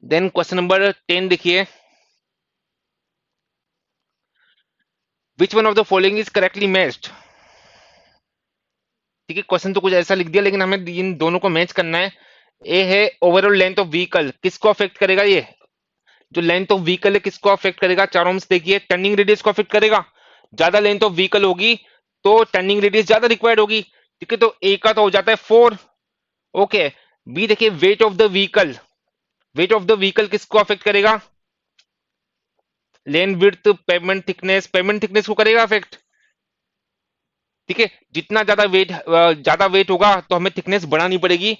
देन क्वेश्चन नंबर 10 देखिए। विच one of the following is correctly matched. ठीक है, क्वेश्चन तो कुछ ऐसा लिख दिया, लेकिन हमें इन दोनों को मैच करना है। ए है ओवरऑल लेंथ ऑफ व्हीकल, किसको अफेक्ट करेगा? ये जो लेंथ ऑफ व्हीकल है किसको अफेक्ट करेगा? चारों में से देखिए, टर्निंग रेडियस को अफेक्ट करेगा। ज्यादा लेंथ ऑफ व्हीकल होगी तो टर्निंग रेडियस ज्यादा रिक्वायर्ड होगी। ठीक है, तो ए का तो हो जाता है 4। ओके, बी देखिए, weight of the vehicle. Weight of the vehicle किसको अफेक्ट करेगा? लेन विड्थ, पेमेंट थिकनेस को करेगा अफेक्ट। ठीक है, जितना ज्यादा वेट होगा तो हमें थिकनेस बढ़ानी पड़ेगी।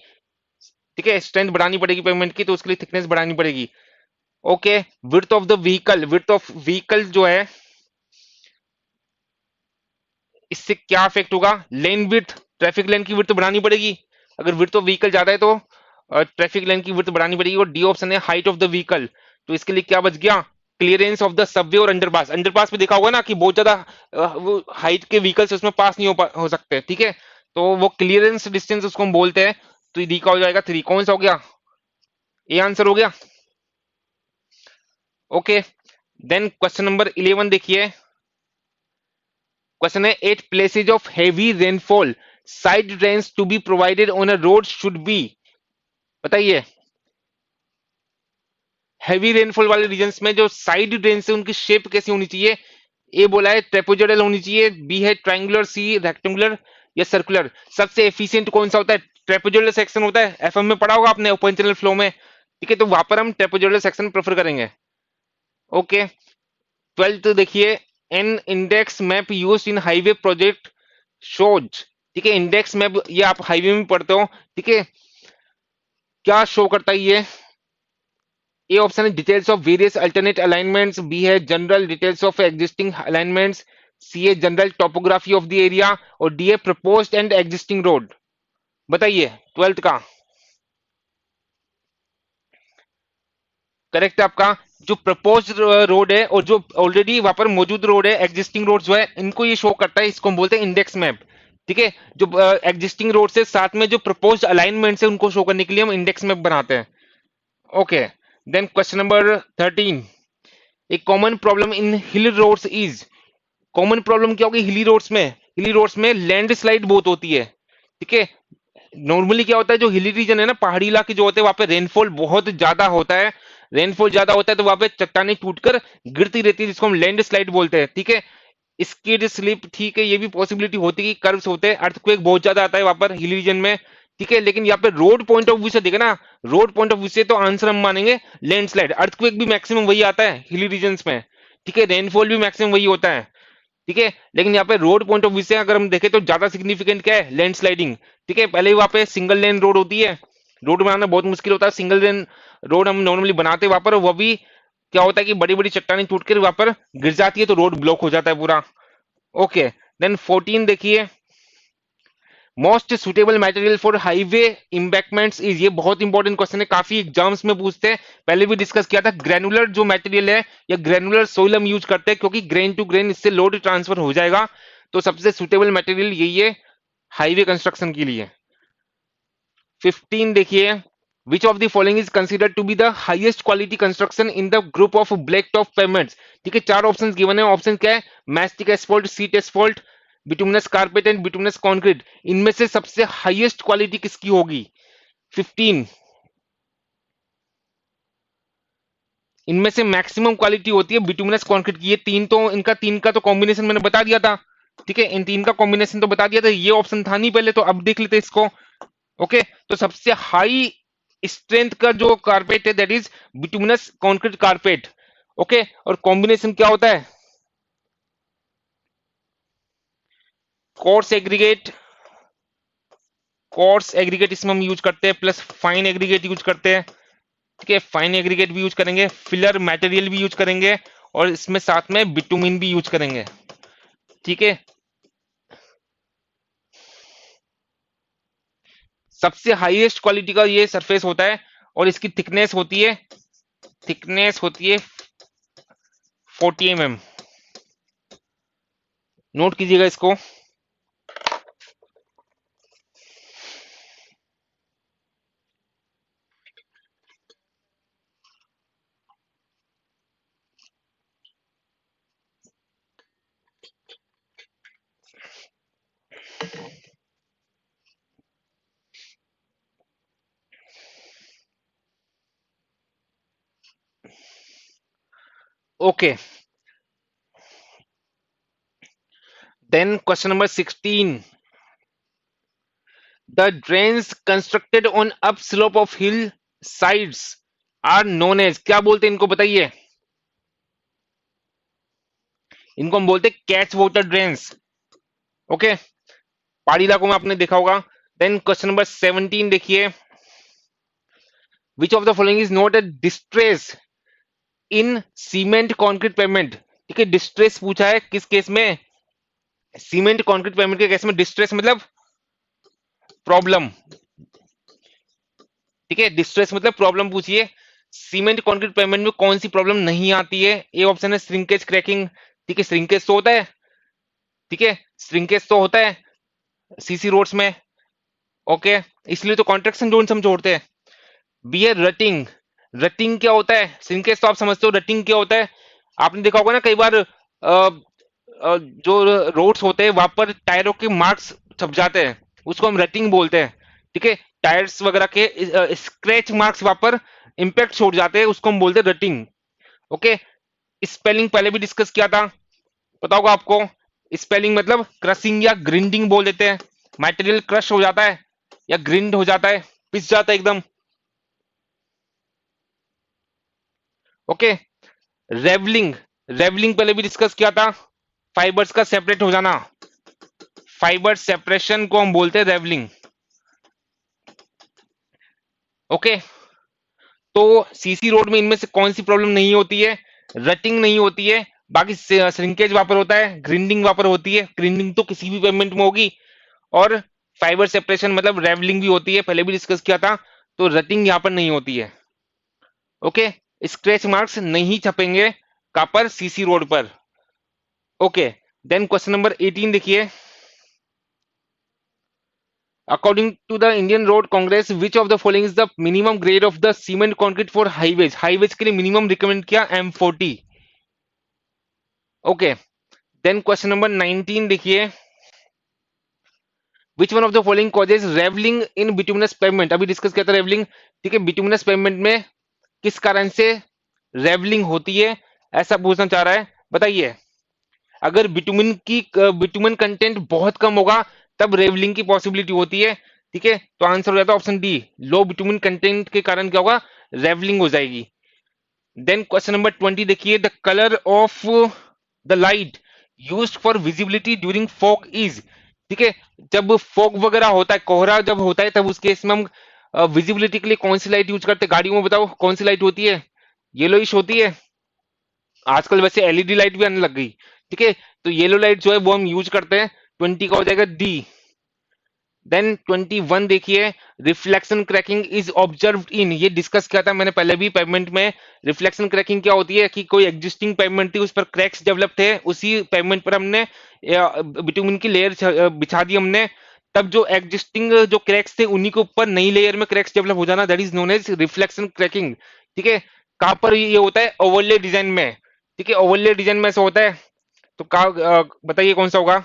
ठीक है, स्ट्रेंथ बढ़ानी पड़ेगी पेमेंट की, तो उसके लिए थिकनेस बढ़ानी पड़ेगी। Okay, width of the vehicle, width of vehicle जो है, इससे क्या इफेक्ट होगा? लेन विड्थ, ट्रैफिक लेन की विड्थ बढ़ानी पड़ेगी। अगर विड्थ ऑफ व्हीकल ज्यादा है तो ट्रैफिक लेन की विड्थ बढ़ानी पड़ेगी। और डी ऑप्शन है हाइट ऑफ द व्हीकल, तो इसके लिए क्या बच गया? क्लियरेंस ऑफ द सबवे और अंडरपास। अंडरपास पे देखा होगा ना कि बहुत ज्यादा वो हाइट के व्हीकल्स उसमें पास नहीं हो सकते। ठीक है, तो वो क्लियरेंस डिस्टेंस उसको हम बोलते हैं। तो डी का हो जाएगा 3। कौन सा हो गया? ए आंसर हो गया। ओके, देन क्वेश्चन नंबर 11 देखिए। क्वेश्चन है, at places of heavy rainfall side drains to be provided on a road should be. बताइए, हैवी रेनफॉल वाले रीजन्स में जो साइड ड्रेन्स है उनकी शेप कैसी होनी चाहिए? ए बोला है ट्रेपोजोडल होनी चाहिए, बी है ट्रायंगुलर, सी रेक्टेंगुलर, या सर्कुलर। सबसे एफिशिएंट कौन सा होता है? ट्रेपोजोडल सेक्शन होता है, एफएम में पढ़ा होगा आपने, ओपन चैनल फ्लो में। ठीक है, तो वहां पर हम ट्रेपोजोडल सेक्शन प्रेफर करेंगे। ओके, 12th देखिए। An index map used in highway project shows. ठीक है, इंडेक्स मैप ये आप हाईवे में पढ़ते हो। ठीक है, क्या शो करता है ये? ए ऑप्शन है details of various alternate alignments, B है general details of existing alignments, C है general topography of the area, और डी है प्रपोज्ड एंड एग्जिस्टिंग रोड। बताइए, 12th का करेक्ट है आपका। जो प्रपोज्ड रोड है और जो ऑलरेडी वहां पर मौजूद रोड है, एग्जिस्टिंग रोड जो है, इनको ये शो करता है, इसको हम बोलते हैं इंडेक्स मैप। ठीक है, जो एग्जिस्टिंग रोड से साथ में जो प्रपोज्ड अलाइनमेंट है उनको शो करने के लिए हम इंडेक्स मैप बनाते हैं। Okay, then question number 13। A common problem in hill roads is. Common problem क्या होगी हिली रोड्स में? हिली रोड्स में लैंडस्लाइड बहुत होती है। ठीक है, नॉर्मली क्या होता है, जो हिली रीजन है ना, पहाड़ी इलाके जो होते हैं, वहां पे रेनफॉल बहुत ज्यादा होता है। रेनफॉल ज्यादा होता है तो वहां पे चट्टानें टूटकर गिरती रहती है, जिसको हम लैंडस्लाइड बोलते हैं। ठीक है, स्किड स्लिप, ठीक है, ये भी पॉसिबिलिटी होती है कि कर्व्स होते हैं, अर्थक्वेक बहुत ज्यादा आता है वहां पर हिली रीजन में। ठीक है, लेकिन यहाँ पे रोड पॉइंट ऑफ व्यू से देखे ना, रोड पॉइंट ऑफ व्यू से तो आंसर हम मानेंगे लैंडस्लाइड। अर्थक्वेक भी मैक्सिमम वही आता है हिली रीजन में। ठीक है, रेनफॉल भी मैक्सिमम वही होता है। ठीक है, लेकिन यहाँ पे रोड पॉइंट ऑफ व्यू से अगर हम देखें तो ज्यादा सिग्निफिकेंट क्या है? लैंडस्लाइडिंग। ठीक है, पहले ही वहां पे सिंगल लेन रोड होती है, रोड बनाना बहुत मुश्किल होता है। सिंगल लेन रोड हम नॉर्मली बनाते हैं वहां पर, वो भी क्या होता है कि बड़ी बड़ी चट्टानें टूट कर वहां पर गिर जाती है, तो रोड ब्लॉक हो जाता है पूरा। ओके, देन 14 देखिए। Most suitable material for highway embankments is. ये बहुत इंपॉर्टेंट क्वेश्चन है, काफी एग्जाम्स में पूछते हैं। पहले भी डिस्कस किया था, ग्रेनुलर जो मटेरियल है या ग्रेनुलर सोइल हम यूज करते हैं, क्योंकि ग्रेन टू ग्रेन इससे लोड ट्रांसफर हो जाएगा। तो सबसे सुटेबल मटेरियल यही है हाईवे कंस्ट्रक्शन के लिए। 15 देखिए। Which of the following is considered to be the highest quality construction in the group of black top pavements. ठीक है, चार ऑप्शन गिवन है। ऑप्शन क्या है? Mastic asphalt, sheet asphalt, bituminous carpet and bituminous concrete. इनमें से सबसे highest quality किसकी होगी? 15। इनमें से मैक्सिमम क्वालिटी होती है बिटुमिनस कंक्रीट की। ये तीन तो इनका तीन का तो कॉम्बिनेशन मैंने बता दिया था। ठीक है, इन तीन का कॉम्बिनेशन तो बता दिया था, ये ऑप्शन था नहीं पहले, तो अब देख लेते हैं इसको। ओके, तो सबसे हाई स्ट्रेंथ का जो कारपेट है that is bituminous concrete carpet. Okay, और कॉम्बिनेशन क्या होता है? कोर्स एग्रीगेट, कोर्स एग्रीगेट इसमें हम यूज करते हैं, प्लस फाइन एग्रीगेट यूज करते हैं। ठीक है, फाइन एग्रीगेट भी यूज करेंगे, फिलर मटेरियल भी यूज करेंगे, और इसमें साथ में बिटुमिन भी यूज करेंगे। ठीक है, सबसे हाईएस्ट क्वालिटी का ये सरफेस होता है, और इसकी थिकनेस होती है 40 mm। नोट कीजिएगा इसको। Okay, then question number 16। The drains constructed on up slope of hill sides are known as, क्या बोलते हैं इनको बताइए? इनको हम बोलते हैं कैच वाटर ड्रेन्स। ओके, पहाड़ी इलाकों में आपने देखा होगा। देन क्वेश्चन नंबर 17 देखिए। Which of the following is not a distress in cement concrete payment? ठीक है, डिस्ट्रेस पूछा है किस केस में? सीमेंट कॉन्क्रीट पेमेंट के केस में डिस्ट्रेस मतलब प्रॉब्लम। ठीक है, डिस्ट्रेस मतलब प्रॉब्लम पूछिए। सीमेंट कॉन्क्रीट पेमेंट में कौन सी प्रॉब्लम नहीं आती है? ए ऑप्शन है श्रिंकेज क्रैकिंग। ठीक है, श्रिंकेज तो होता है। ठीक है, श्रिंकेज तो होता है सीसी रोड्स में। ओके, इसलिए तो कॉन्ट्रैक्शन जोन हम जोड़ते हैं। बी है रटिंग। रटिंग क्या होता है? श्रिंकेज तो आप समझते हो, रटिंग क्या होता है? आपने देखा होगा ना कई बार जो रोड्स होते हैं वहां पर टायरों के मार्क्स छप जाते हैं, उसको हम रटिंग बोलते हैं। ठीक है, टायर्स वगैरह के स्क्रैच मार्क्स वहां पर इंपैक्ट छोड़ जाते हैं, उसको हम बोलते हैं रटिंग। ओके, स्पेलिंग पहले भी डिस्कस किया था, पता होगा आपको। स्पेलिंग मतलब क्रशिंग या ग्रिंडिंग बोल देते हैं। मटेरियल क्रश हो जाता है या ग्रिंड हो जाता है, पिस जाता है एकदम। ओके, रेवलिंग, रेवलिंग पहले भी डिस्कस किया था, फाइबर्स का सेपरेट हो जाना, फाइबर सेपरेशन को हम बोलते हैं रेवलिंग। ओके, तो सीसी रोड में इनमें से कौन सी प्रॉब्लम नहीं होती है? रटिंग नहीं होती है, बाकी श्रिंकेज वापर होता है, ग्रिंडिंग वापर होती है। ग्रिंडिंग तो किसी भी पेमेंट में होगी, और फाइबर सेपरेशन मतलब रेवलिंग भी होती है, पहले भी डिस्कस किया था। तो रटिंग यहां पर नहीं होती है। ओके, स्क्रैच मार्क्स नहीं छपेंगे कहां पर? सीसी रोड पर। ओके, देन क्वेश्चन नंबर 18 देखिए। According to the Indian Road Congress, which of the following is the minimum grade of the cement concrete for highways? Highways के लिए minimum recommend किया M40। Okay, then question number 19 देखिए। Which one of the following causes raveling in bituminous pavement? अभी discuss किया था revelling. ठीक है, bituminous pavement में किस कारण से रेवलिंग होती है, ऐसा पूछना चाह रहा है, बताइए। अगर बिटुमिन कंटेंट बहुत कम होगा तब रेवलिंग की पॉसिबिलिटी होती है। ठीक है, तो आंसर हो जाता है ऑप्शन डी, लो बिटुमिन कंटेंट के कारण क्या होगा? रेवलिंग हो जाएगी। देन क्वेश्चन नंबर 20 देखिए। The colour of the light used for visibility during fog is. ठीक है, जब फॉग वगैरह होता है, कोहरा जब होता है, तब उस केस में हम विजिबिलिटी के लिए कौन सी लाइट यूज करते हैं? गाड़ियों में बताओ कौन सी लाइट होती है? येलोइश होती है। आजकल वैसे एलईडी लाइट भी आने लग गई। ठीक है, तो येलो लाइट जो है वो हम यूज करते हैं। 20 का हो जाएगा डी। देन 21 देखिए। Reflection cracking is observed in, ये डिस्कस किया था मैंने पहले भी पेवमेंट में। रिफ्लेक्शन क्रैकिंग क्या होती है कि कोई एग्जिस्टिंग पेवमेंट थी, उस पर क्रैक्स डेवलप थे, उसी पेवमेंट पर हमने बिटुमिन की लेयर बिछा दी हमने, तब जो एग्जिस्टिंग जो क्रैक्स थे उन्हीं के ऊपर नई लेयर में क्रैक्स डेवलप हो जाना, that is known as reflection cracking. ठीक है, कहां पर ये होता है? ओवरले डिजाइन में। ठीक है, ओवरले डिजाइन में ऐसा होता है। तो कहा बताइए कौन सा होगा?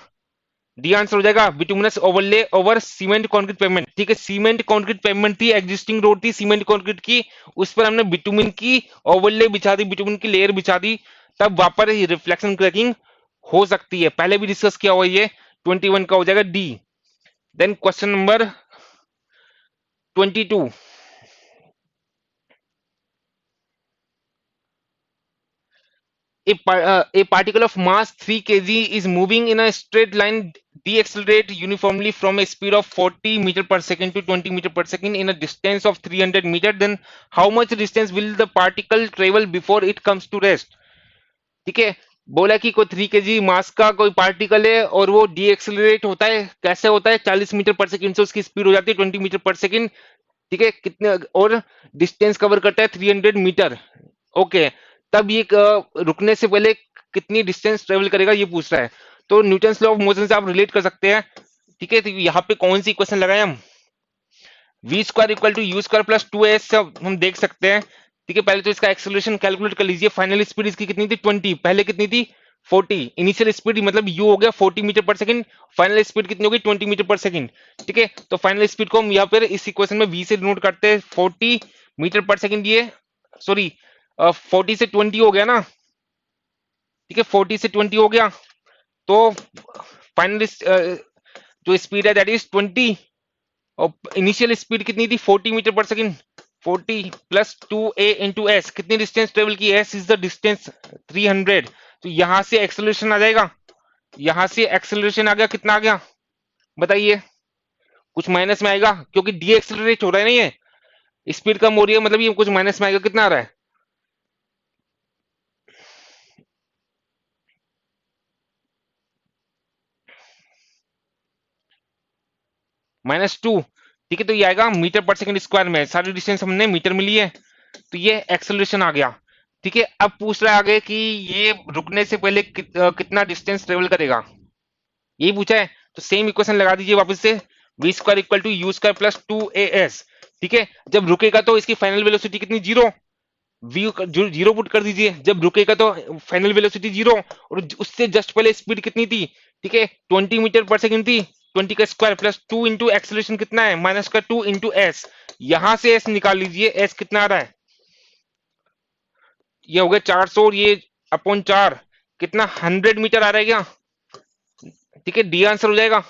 डी आंसर हो जाएगा bituminous overlay over cement concrete pavement. ठीक है, सीमेंट कंक्रीट पेवमेंट थी, एग्जिस्टिंग रोड थी सीमेंट कंक्रीट की, उस पर हमने बिटुमिन की ओवरले बिछा दी, बिटुमिन की लेयर बिछा दी, तब वहां पर रिफ्लेक्शन क्रैकिंग हो सकती है। पहले भी डिस्कस किया हुआ ये। 21 का हो जाएगा D. Then question number 22। A particle of mass 3 kg is moving in a straight line deaccelerate uniformly from a speed of 40 meter per second to 20 meter per second in a distance of 300 meter. Then how much distance will the particle travel before it comes to rest? ठीक है, बोला कि कोई 3 kg मास का कोई particle है और वो डीएक्सेलरेट होता है। कैसे होता है? 40 मीटर पर सेकंड से उसकी स्पीड हो जाती है 20 मीटर पर सेकंड। ठीक है, कितने और डिस्टेंस कवर करता है? 300 मीटर। ओके, तब ये रुकने से पहले कितनी डिस्टेंस ट्रेवल करेगा ये पूछ रहा है। तो न्यूटन्स लॉ ऑफ मोशन से आप रिलेट कर सकते हैं। ठीक है, तो यहाँ पे कौन सी इक्वेशन लगाए हम? V square equal to u square plus 2s हम देख सकते हैं। ठीक है, पहले तो इसका एक्सेलरेशन कैलकुलेट कर लीजिए। फाइनल स्पीड इसकी कितनी थी? 20। पहले कितनी थी? 40। इनिशियल स्पीड मतलब u हो गया 40 मीटर पर सेकंड, फाइनल स्पीड कितनी होगी? 20 मीटर पर सेकंड। ठीक है, तो फाइनल स्पीड को हम यहाँ पर इस इक्वेशन में v से डिनोट करते हैं 40 मीटर पर सेकंड। ये सॉरी 40 से 20 हो गया ना। ठीक है, 40 से 20 हो गया, तो फाइनल जो स्पीड है दैट इज 20, और इनिशियल स्पीड कितनी थी? 40 मीटर पर second. 40 plus 2a into S, कितनी डिस्टेंस ट्रेवल की? S is the distance 300। तो यहां से एक्सेलरेशन आ जाएगा, यहां से एक्सेलरेशन आ गया, कितना आ गया बताइए? कुछ माइनस में आएगा क्योंकि डी एक्सेलरेट हो रहा है ना, ये स्पीड कम हो रही है, मतलब ये कुछ माइनस में आएगा। कितना आ रहा है? -2। ठीक है, तो ये आएगा मीटर पर सेकंड स्क्वायर में। सारी डिस्टेंस हमने मीटर में ली है, तो ये एक्सेलरेशन आ गया। ठीक है, अब पूछ रहा है आगे कि ये रुकने से पहले कितना डिस्टेंस ट्रेवल करेगा, यही पूछा है। तो सेम इक्वेशन लगा दीजिए वापस से, v square equal to u square plus 2as। ठीक है, जब रुकेगा तो इसकी फाइनल वेलोसिटी कितनी? 0। वी जीरो पुट कर दीजिए, जब रुकेगा तो फाइनल वेलोसिटी 0, और उससे जस्ट पहले स्पीड कितनी थी? ठीक है, 20 मीटर पर सेकंड थी। 20 का स्क्वायर प्लस 2 इंटू एक्सेलरेशन कितना है? माइनस का 2 इंटू एस। यहां से एस निकाल लीजिए, एस कितना आ रहा है? ये हो गया 400, और ये अपॉन 4 कितना? 100 मीटर आ रहा है क्या? ठीक है, डी आंसर हो जाएगा।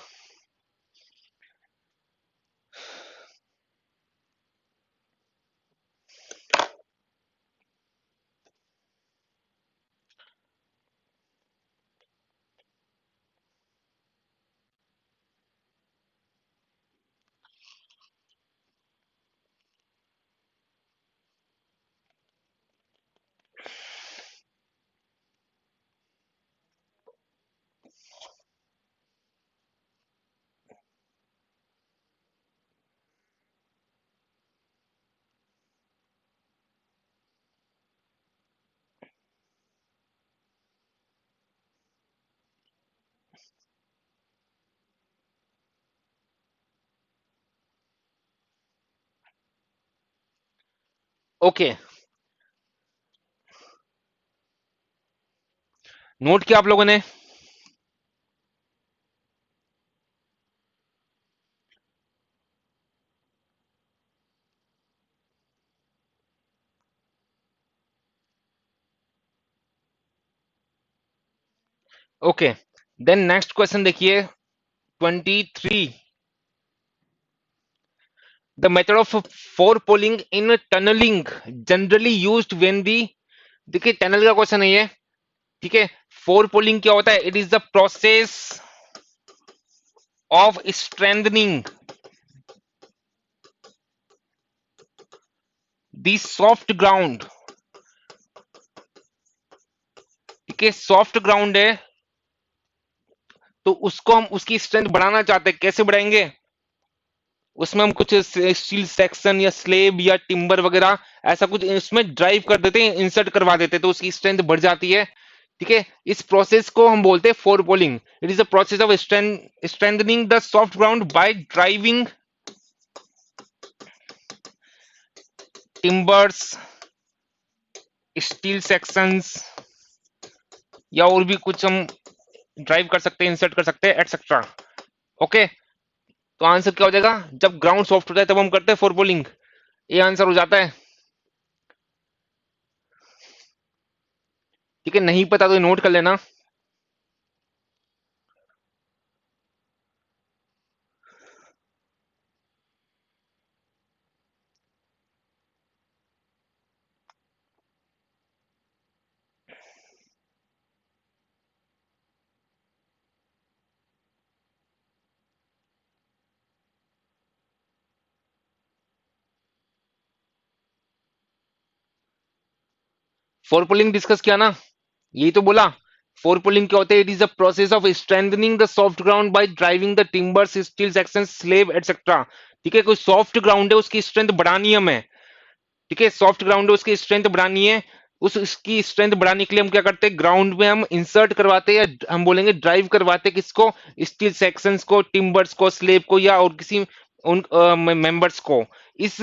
ओके, नोट किया आप लोगों ने? ओके, देन नेक्स्ट क्वेश्चन देखिए 23। The method of forepoling in tunneling generally used when the, देखिए टनल का क्वेश्चन है ये। ठीक है, फोरपोलिंग क्या होता है? It is the process of strengthening the soft ground. ठीक है, सॉफ्ट ग्राउंड है तो उसको हम उसकी स्ट्रेंथ बढ़ाना चाहते हैं। कैसे बढ़ाएंगे? उसमें हम कुछ स्टील सेक्शन या स्लेब या टिम्बर वगैरह ऐसा कुछ इसमें ड्राइव कर देते हैं, इंसर्ट करवा देते हैं, तो उसकी स्ट्रेंथ बढ़ जाती है। ठीक है, इस प्रोसेस को हम बोलते हैं four polling. It is the process of strengthening the soft ground by driving timbers, steel sections, या और भी कुछ हम ड्राइव कर सकते हैं, इंसर्ट कर सकते हैं, एटसेट्रा। ओके, तो आंसर क्या हो जाएगा? जब ग्राउंड सॉफ्ट होता है तब हम करते हैं फोर पोलिंग। ये आंसर हो जाता है। ठीक है, नहीं पता तो नोट कर लेना। फोर पोलिंग डिस्कस किया ना, यही तो बोला। फोर पुलिंग क्या होते हैं? It is the process of strengthening the soft ground by driving the timbers, steel section, slab etcetera. ठीक है, कोई सॉफ्ट ग्राउंड है उसकी स्ट्रेंथ बढ़ानी है हमें। ठीक है, सॉफ्ट ग्राउंड है उसकी स्ट्रेंथ बढ़ानी है। उसकी स्ट्रेंथ बढ़ाने के लिए हम क्या करते हैं? ग्राउंड में हम इंसर्ट करवाते हैं, या हम बोलेंगे ड्राइव करवाते हैं किसको? स्टील सेक्शंस को, टिम्बर्स को, स्लेब को, या और किसी उन मेंबर्स को। इस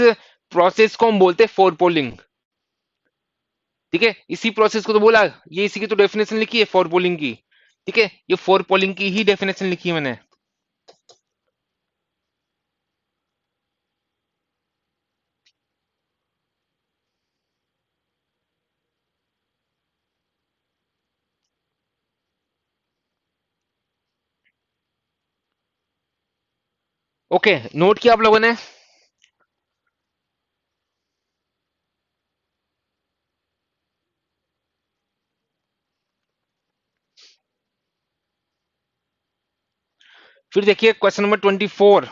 प्रोसेस को हम बोलते हैं फोर पोलिंग। ठीक है, इसी प्रोसेस को तो बोला, ये इसी की तो डेफिनेशन लिखी है फोर पोलिंग की। ठीक है, ये फोर पोलिंग की ही डेफिनेशन लिखी है मैंने। ओके, नोट किया आप लोगों ने? फिर देखिए question number 24।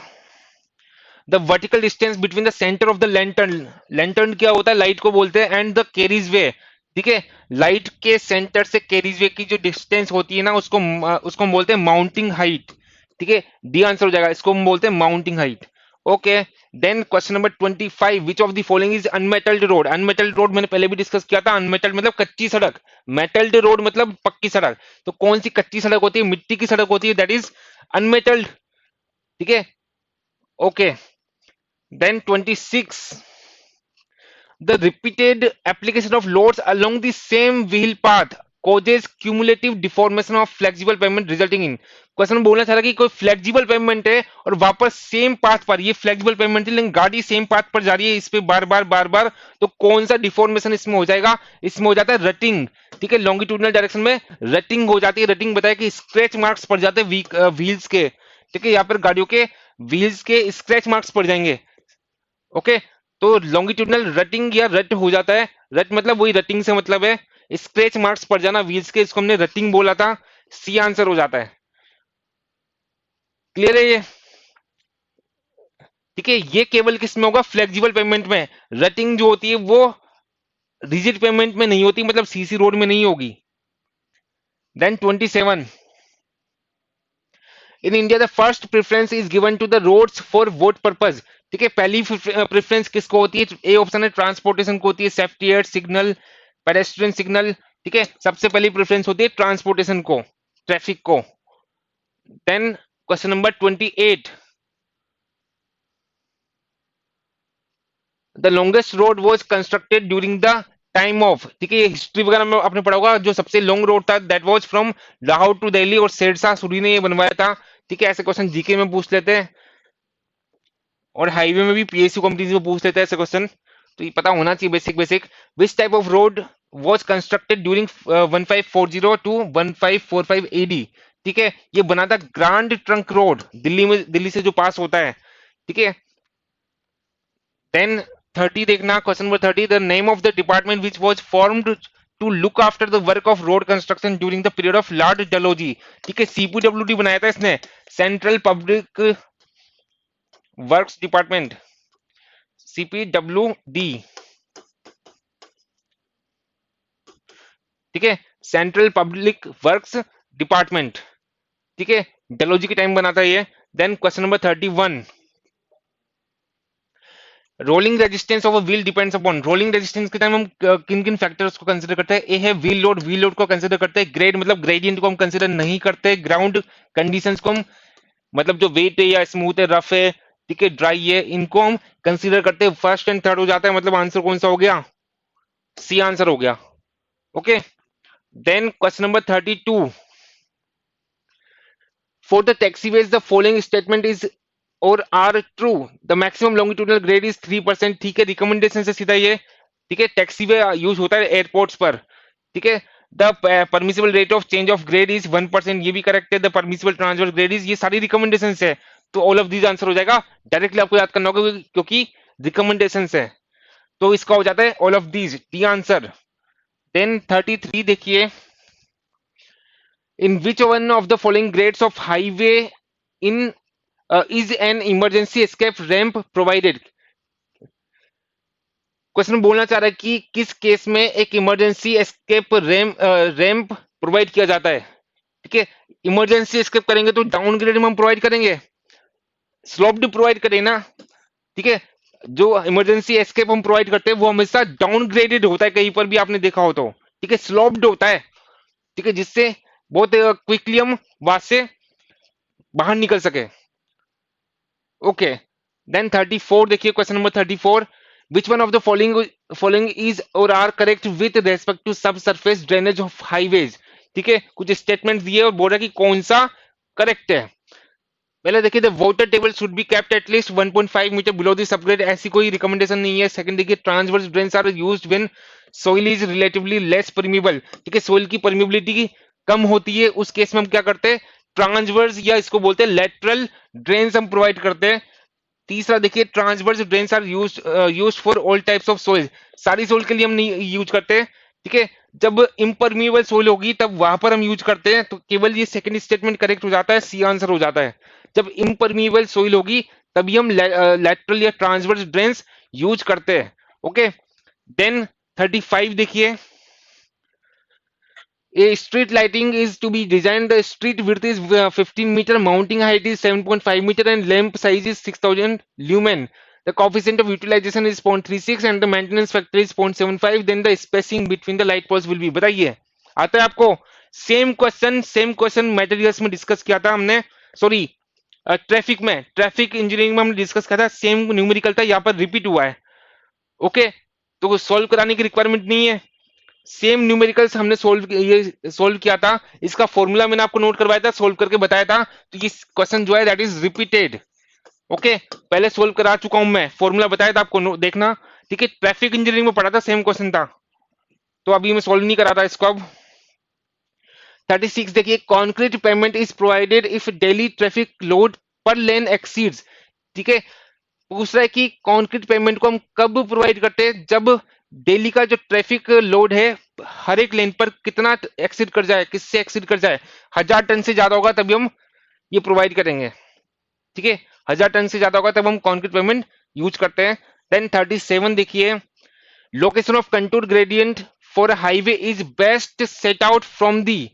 The vertical distance between the centre of the lantern, lantern क्या होता है? लाइट को बोलते हैं, एंड द कैरीज वे। ठीक है, लाइट के सेंटर से कैरीज वे की जो डिस्टेंस होती है ना, उसको हम बोलते हैं माउंटिंग हाइट। ठीक है, डी आंसर हो जाएगा, इसको हम बोलते हैं mounting height. Okay, then question number 25, which of the following is unmetalled road? Unmetalled road मैंने पहले भी डिस्कस किया था। अनमेटल्ड मतलब कच्ची सड़क, मेटल्ड रोड मतलब पक्की सड़क। तो कौन सी कच्ची सड़क होती है? मिट्टी की सड़क होती है, दैट इज अनमेटल्ड। ठीक है, okay. Then 26, the repeated application of loads along the same wheel path causes cumulative deformation of flexible pavement resulting in। Question बोलना चाह रहा कि कोई फ्लेक्सिबल पेमेंट है और वापस सेम पाथ पर, ये फ्लेक्सिबल पेमेंट है लेकिन गाड़ी सेम पाथ पर जा रही है, इस पे बार बार बार बार, तो कौन सा डिफॉर्मेशन इसमें हो जाएगा? इसमें हो जाता है रटिंग। ठीक है, लॉन्गिट्यूडनल डायरेक्शन में रटिंग हो जाती है। रटिंग बताया कि स्क्रैच मार्क्स पड़ जाते हैं व्हील्स के। ठीक है, यहाँ पर गाड़ियों के व्हील्स के स्क्रैच मार्क्स पड़ जाएंगे। ओके, तो लॉन्गिट्यूडनल रटिंग या रट हो जाता है। रट मतलब वही, रटिंग से मतलब है स्क्रैच मार्क्स पड़ जाना व्हील्स के, इसको हमने रटिंग बोला था। सी आंसर हो जाता है। क्लियर है ये? ठीक है, ये केवल किस में होगा? फ्लेक्सिबल पेमेंट में। रटिंग जो होती है वो रिजिड पेमेंट में नहीं होती, मतलब सीसी रोड में नहीं होगी। Then 27, in India the first preference is given to the roads for vote purpose. ठीक है, पहली प्रेफरेंस किसको होती है? ए ऑप्शन है ट्रांसपोर्टेशन को होती है, safety aid signal, pedestrian signal. ठीक है, सबसे पहली प्रेफरेंस होती है ट्रांसपोर्टेशन को, ट्रैफिक को। Then question number 28, the longest road was constructed during the time of. ठीक है, हिस्ट्री वगैरह में आपने पढ़ा होगा, जो सबसे लॉन्ग रोड था that was from Lahore to Delhi, और शेरशाह सूरी ने ये बनवाया था। ठीक है, ऐसे क्वेश्चन जीके में पूछ लेते हैं, और हाईवे में भी पीएसयू कंपनीज में पूछ लेते हैं ऐसे क्वेश्चन, तो ये पता होना चाहिए basic basic. Which type of road was constructed during 1540 to 1545 AD? ठीक है, ये बना था ग्रांड ट्रंक रोड, दिल्ली में, दिल्ली से जो पास होता है। ठीक है, देन 30 देखना, question number 30, the name of the department which was formed to look after the work of road construction during the period of lord Dalhousie. ठीक है, सीपीडब्ल्यूडी बनाया था इसने, central public works department, CPWD. ठीक है, central public works department. ठीक है, डलहौजी के टाइम बना था ये। Then question number 31, rolling resistance of a wheel depends upon, rolling resistance के टाइम हम किन किन फैक्टर्स को कंसीडर करते हैं? ए है व्हील लोड, व्हील लोड को कंसीडर करते हैं। ग्रेड मतलब ग्रेडियंट को हम कंसीडर नहीं करते। ग्राउंड कंडीशंस को हम, मतलब जो वेट है या स्मूथ है, रफ है, ठीक है, ड्राई है, इनको हम कंसीडर करते हैं। फर्स्ट एंड थर्ड हो जाता है, मतलब आंसर कौन सा हो गया? सी आंसर हो गया। Okay, then question number 32, for the taxiways the following statement is or are true, the maximum longitudinal grade is 3%। ठीक है, रिकमेंडेशन से सीधा ये, ठीक है, टैक्सीवे यूज होता है एयरपोर्ट्स पर, ठीक है। The permissible rate of change of grade is 1%, ये भी करेक्ट है। The permissible transfer grade is, ये सारी रिकमेंडेशन है, तो ऑल ऑफ दीज आंसर हो जाएगा। डायरेक्टली आपको याद करना होगा क्योंकि रिकमेंडेशन है, तो इसका हो जाता है all of these, D answer. Then 33 देखिए, in which one of the following grades of highway in is an emergency escape ramp provided? Question बोलना चाह रहा है कि किस केस में एक इमरजेंसी एस्केप रैंप प्रोवाइड किया जाता है, ठीक है। इमरजेंसी एस्केप करेंगे तो डाउनग्रेड में हम प्रोवाइड करेंगे, स्लोप्ड प्रोवाइड करें ना, ठीक है। जो इमरजेंसी एस्केप हम प्रोवाइड करते हैं वो हमेशा डाउनग्रेडेड होता है, कहीं पर भी आपने देखा हो तो, ठीक है, स्लोप्ड होता है, ठीक है, जिससे बहुत क्विकली हम वहां से बाहर निकल सके। ओके, देन 34 देखिए, question number 34, which one of the following is और are correct with respect to sub surface drainage of highways? ठीक है, कुछ स्टेटमेंट दिए और बोल रहा है कि कौन सा करेक्ट है। पहले देखिए, the water table should be kept at least 1.5 metre below the subgrade, ऐसी कोई रिकमेंडेशन नहीं है। सेकंड देखिए, transverse drains are used when soil is relatively less permeable, ठीक है, सोइल की परमिएबिलिटी कम होती है, उस केस में हम क्या करते हैं? ट्रांसवर्स या इसको बोलते हैं लेटरल ड्रेन्स हम प्रोवाइड करते हैं। तीसरा देखिए, transverse drains are used for all types of soil, सारी सोइल के लिए हम नहीं यूज करते, ठीक है। जब इम्परमिएबल सोइल होगी तब वहां पर हम यूज करते हैं, तो केवल ये सेकंड स्टेटमेंट करेक्ट हो जाता है, सी आंसर हो जाता है। जब इम्परमिएबल सोइल होगी तभी हम लेटरल या ट्रांसवर्स ड्रेन्स यूज करते हैं। ओके, देन 35 देखिए, a street lighting is to be designed. The street width is 15 meter, mounting height is 7.5 meter, and lamp size is 6000 lumen. The coefficient of utilization is 0.36 and the maintenance factor is 0.75. Then the spacing between the light poles will be. बताइए, आता है आपको? Same question materials में discuss किया था हमने, sorry traffic में, traffic engineering में हमने डिस्कस किया था, सेम न्यूमेरिकल था, यहाँ पर रिपीट हुआ है। ओके, तो सोल्व कराने की रिक्वायरमेंट नहीं है, सेम न्यूमेरिकल्स हमने सोल्व किया था। इसका फॉर्मूला मैंने आपको नोट करवाया था, सोल्व करके बताया था, तो ये क्वेश्चन जो है दैट इज रिपीटेड। ओके, पहले सोल्व करा चुका हूं मैं, फॉर्मूला बताया था आपको, देखना, ठीक है। ट्रैफिक इंजीनियरिंग में पढ़ा था, सेम क्वेश्चन था, तो अभी मैं सोल्व नहीं करा था इसको। अब 36 देखिए, concrete payment is provided if daily traffic load पर लेन एक्सीड्स, ठीक है। पूछ रहा है कि कॉन्क्रीट पेमेंट को हम कब प्रोवाइड करते हैं? जब डेली का जो ट्रैफिक लोड है हर एक लेन पर कितना एक्सीड कर जाए, किससे एक्सीड कर जाए, 1000 टन से ज्यादा होगा तभी हम ये प्रोवाइड करेंगे, ठीक है। 1000 टन से ज्यादा होगा तब हम कॉन्क्रीट पेमेंट यूज करते हैं। देन 37 देखिए, location of contour gradient for highway is best set out from the,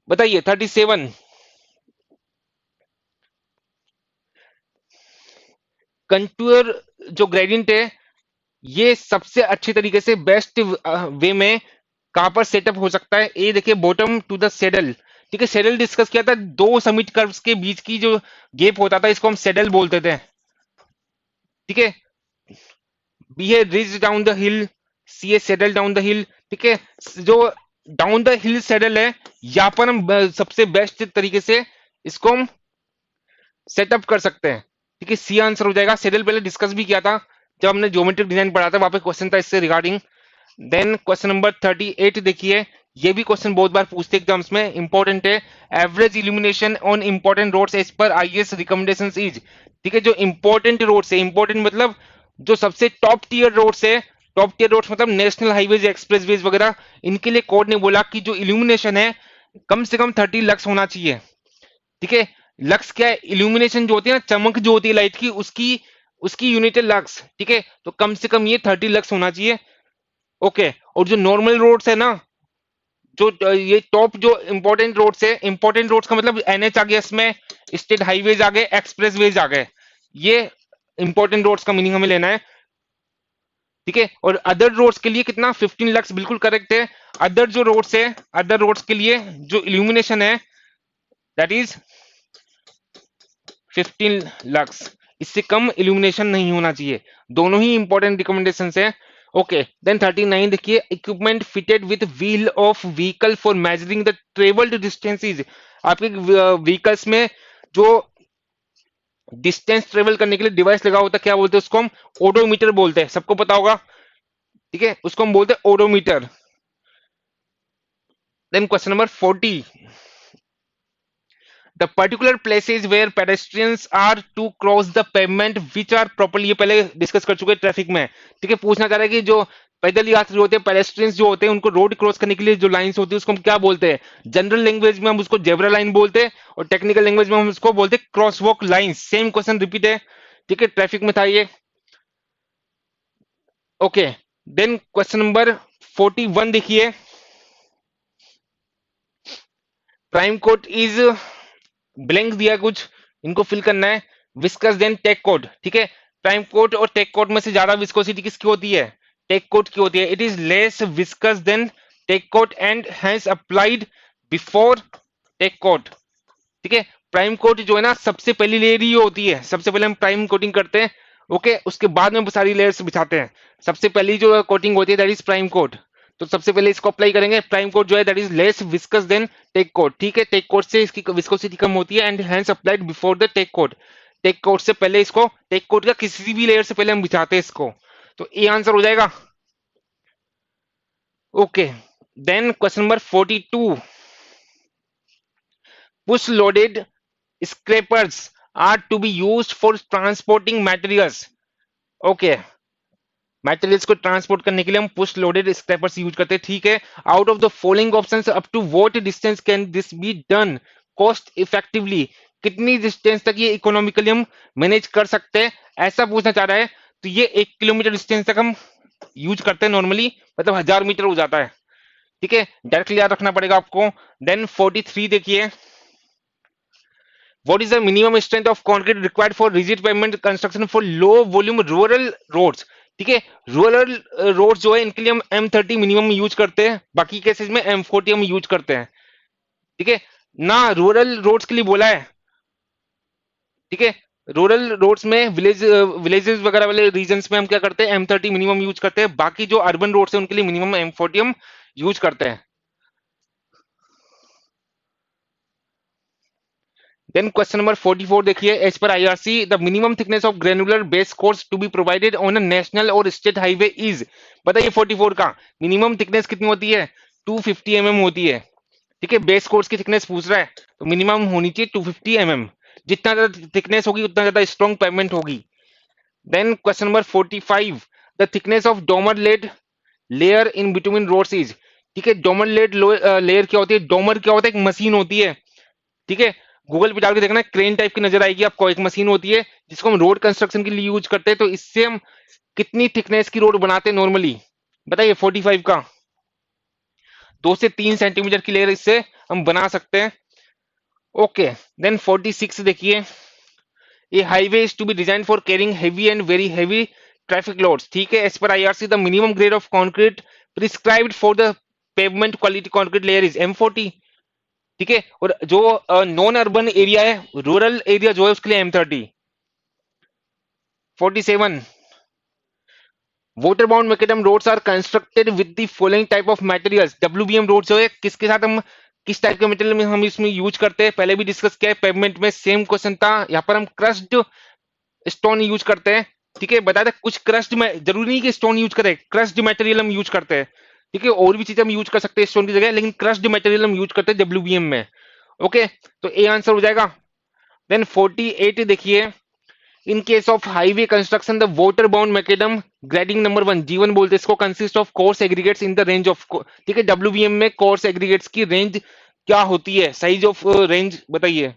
बताइए 37। कंटूर जो ग्रेडियंट है ये सबसे अच्छे तरीके से बेस्ट वे में कहां पर सेटअप हो सकता है? ए देखिए, बॉटम टू द सेडल, ठीक है, सेडल डिस्कस किया था, दो समिट कर्व्स के बीच की जो गैप होता था इसको हम सेडल बोलते थे, ठीक है। बी है रिज डाउन द हिल, सी है सेडल डाउन द हिल, ठीक है। जो डाउन द हिल सेडल है, यहाँ पर हम सबसे बेस्ट तरीके से इसको हम सेटअप कर सकते हैं, ठीक है, सी आंसर हो जाएगा। सेडल पहले डिस्कस भी किया था जब हमने ज्योमेट्रिक डिजाइन पढ़ा था, वहां पे क्वेश्चन था इससे रिगार्डिंग। देन क्वेश्चन नंबर 38 देखिए, ये भी क्वेश्चन बहुत बार पूछते एग्जाम्स में, इंपॉर्टेंट है। Average illumination on important roads as पर आईएएस रिकमेंडेशंस इज, ठीक है। जो इंपॉर्टेंट रोड्स है, इंपॉर्टेंट मतलब जो सबसे टॉप टियर रोड्स है, टॉप टियर रोड्स मतलब नेशनल हाईवेज, एक्सप्रेसवेज वगैरह, इनके लिए कोड ने बोला कि जो इल्यूमिनेशन है कम से कम 30 लक्स होना चाहिए, ठीक है। लक्स क्या है? इल्यूमिनेशन जो होती है ना, चमक जो होती है लाइट की, उसकी उसकी यूनिट है लक्स, ठीक है। तो कम से कम ये 30 लक्स होना चाहिए। ओके, और जो नॉर्मल रोड्स है ना, जो ये टॉप जो इंपॉर्टेंट रोड्स है, इंपॉर्टेंट रोड्स का मतलब एनएच आ गया, इसमें स्टेट हाईवेज आ गए, एक्सप्रेसवेज आ गए, ये इंपॉर्टेंट रोड्स का मीनिंग हमें लेना है, ठीक है। और अदर रोड्स के लिए कितना 15 लक्स, बिल्कुल करेक्ट है। अदर जो रोड्स है, अदर रोड्स के लिए जो इल्यूमिनेशन है दैट इज 15 लक्स, इससे कम इल्यूमिनेशन नहीं होना चाहिए। दोनों ही इंपॉर्टेंट रिकमेंडेशन है। ओके देन 39 देखिए, equipment fitted with wheel of vehicle for measuring the travelled distances. आपके व्हीकल्स में जो डिस्टेंस ट्रेवल करने के लिए डिवाइस लगा होता है, क्या बोलते हैं उसको हम? ओडोमीटर बोलते हैं, सबको पता होगा, ठीक है, उसको हम बोलते हैं odometer. Then question number 40, the particular places where pedestrians are to cross the pavement which are properly, ये पहले डिस्कस कर चुके हैं ट्रैफिक में, ठीक है। पूछना चाह रहा है कि जो पैदल यात्री होते हैं, पेडेस्ट्रियंस जो होते हैं, उनको रोड क्रॉस करने के लिए जो लाइंस होती है उसको हम क्या बोलते हैं? जनरल लैंग्वेज में हम उसको जेब्रा लाइन बोलते हैं, और टेक्निकल लैंग्वेज में हम उसको बोलते हैं cross walk line. Same question repeat है, ठीक है, ट्रैफिक में था ये। ओके देन क्वेश्चन नंबर 41 देखिए, प्राइम कोड इज ब्लैंक दिया कुछ, इनको फिल करना है। विस्कस देन टेक कोड, ठीक है। प्राइम कोड और टेक कोड में से ज्यादा विस्कोसिटी किसकी होती है? टेक कोड की होती है। It is less viscous than tack code and has applied before tack code, ठीक है। प्राइम कोट जो है ना, सबसे पहली लेयर ही होती है, सबसे पहले हम प्राइम कोटिंग करते हैं, ओके, उसके बाद में सारी लेयर्स बिछाते हैं। सबसे पहली जो कोटिंग होती है दैट इज प्राइम कोट, तो सबसे पहले इसको अप्लाई करेंगे। प्राइम कोट जो है that is less viscous than tack coat, ठीक है। टेक कोट से इसकी विस्कोसिटी कम होती है, and has applied before the tack coat. Tack coat से पहले इसको, टेक कोट का किसी भी लेयर से पहले हम बिछाते हैं इसको, तो ये आंसर हो जाएगा। Okay then question number 42, push loaded scrapers are to be used for transporting materials, okay, materials को ट्रांसपोर्ट करने के लिए हम पुश लोडेड स्क्रैपर्स यूज करते हैं, ठीक है। Out of the following options up to what distance can this be done cost effectively, कितनी डिस्टेंस तक ये इकोनॉमिकली हम मैनेज कर सकते हैं, ऐसा पूछना चाह रहा है। तो ये 1 किलोमीटर डिस्टेंस तक हम यूज करते हैं नॉर्मली, मतलब 1000 मीटर हो जाता है, ठीक है, डायरेक्टली याद रखना पड़ेगा आपको। देन 43 देखिए, what is the minimum strength of concrete required for rigid pavement construction for low volume rural roads, ठीक है। रूरल रोड्स जो है इनके लिए हम M30 मिनिमम यूज करते हैं, बाकी केसेस में M40 हम यूज करते हैं, ठीक है ना। रूरल रोड्स के लिए बोला है, ठीक है। रूरल रोड्स में विलेजेस वगैरह वाले रीजन्स में हम क्या करते हैं? M30 मिनिमम यूज करते हैं। बाकी जो अर्बन रोड्स है उनके लिए मिनिमम M40 हम यूज करते हैं। Then question number 44 देखिए, as per IRC the minimum thickness of granular base course to be provided on a national or state highway is, बताइए 44 का मिनिमम थिकनेस कितनी होती है? 250 mm होती है, ठीक है। बेस कोर्स की थिकनेस पूछ रहा है, तो मिनिमम होनी चाहिए 250 mm। जितना ज्यादा थिकनेस होगी उतना ज्यादा स्ट्रॉन्ग पेवमेंट होगी। Then question number 45, the thickness of domer laid layer in between roads is, ठीक है। डोमर लेड लेयर क्या होती है? डोमर क्या होता है? एक मशीन होती है, ठीक है। गूगल पे डाल के देखना, क्रेन टाइप की नजर आएगी आपको, एक मशीन होती है जिसको हम रोड कंस्ट्रक्शन के लिए यूज करते हैं। तो इससे हम कितनी थिकनेस की रोड बनाते हैं नॉर्मली, बताइए? 45 का 2 से 3 सेंटीमीटर की लेयर इससे हम बना सकते हैं। ओके देन 46 देखिए, a highway is to be design for carrying heavy and very heavy traffic loads, ठीक है। As per IRC the minimum grade of concrete prescribed for the pavement quality concrete layer is M40, ठीक है। और जो non urban area है, rural area जो है, उसके लिए M30। 47, water bound macadam roads are constructed with the following type of materials. WBM road जो है किसके साथ हम, किस टाइप के मटेरियल में हम इसमें यूज करते हैं? पहले भी डिस्कस किया है, पेवमेंट में सेम क्वेश्चन था। यहाँ पर हम क्रस्ड स्टोन यूज करते हैं, ठीक है। बताया था कुछ क्रस्ड में, जरूरी नहीं कि स्टोन यूज करें, क्रस्ड मटेरियल हम यूज करते हैं, ठीक है। और भी चीजें हम यूज कर सकते हैं स्टोन की जगह, लेकिन क्रस्ड मटेरियल हम यूज करते हैं WBM में, ओके। तो ए आंसर हो जाएगा। देन 48 देखिए, in case of highway construction the water bound macadam grading number 1 G1 बोलते हैं इसको, consist of course aggregates in the range of, ठीक है। WBM में कोर्स एग्रीगेट्स की रेंज क्या होती है? साइज ऑफ रेंज बताइए।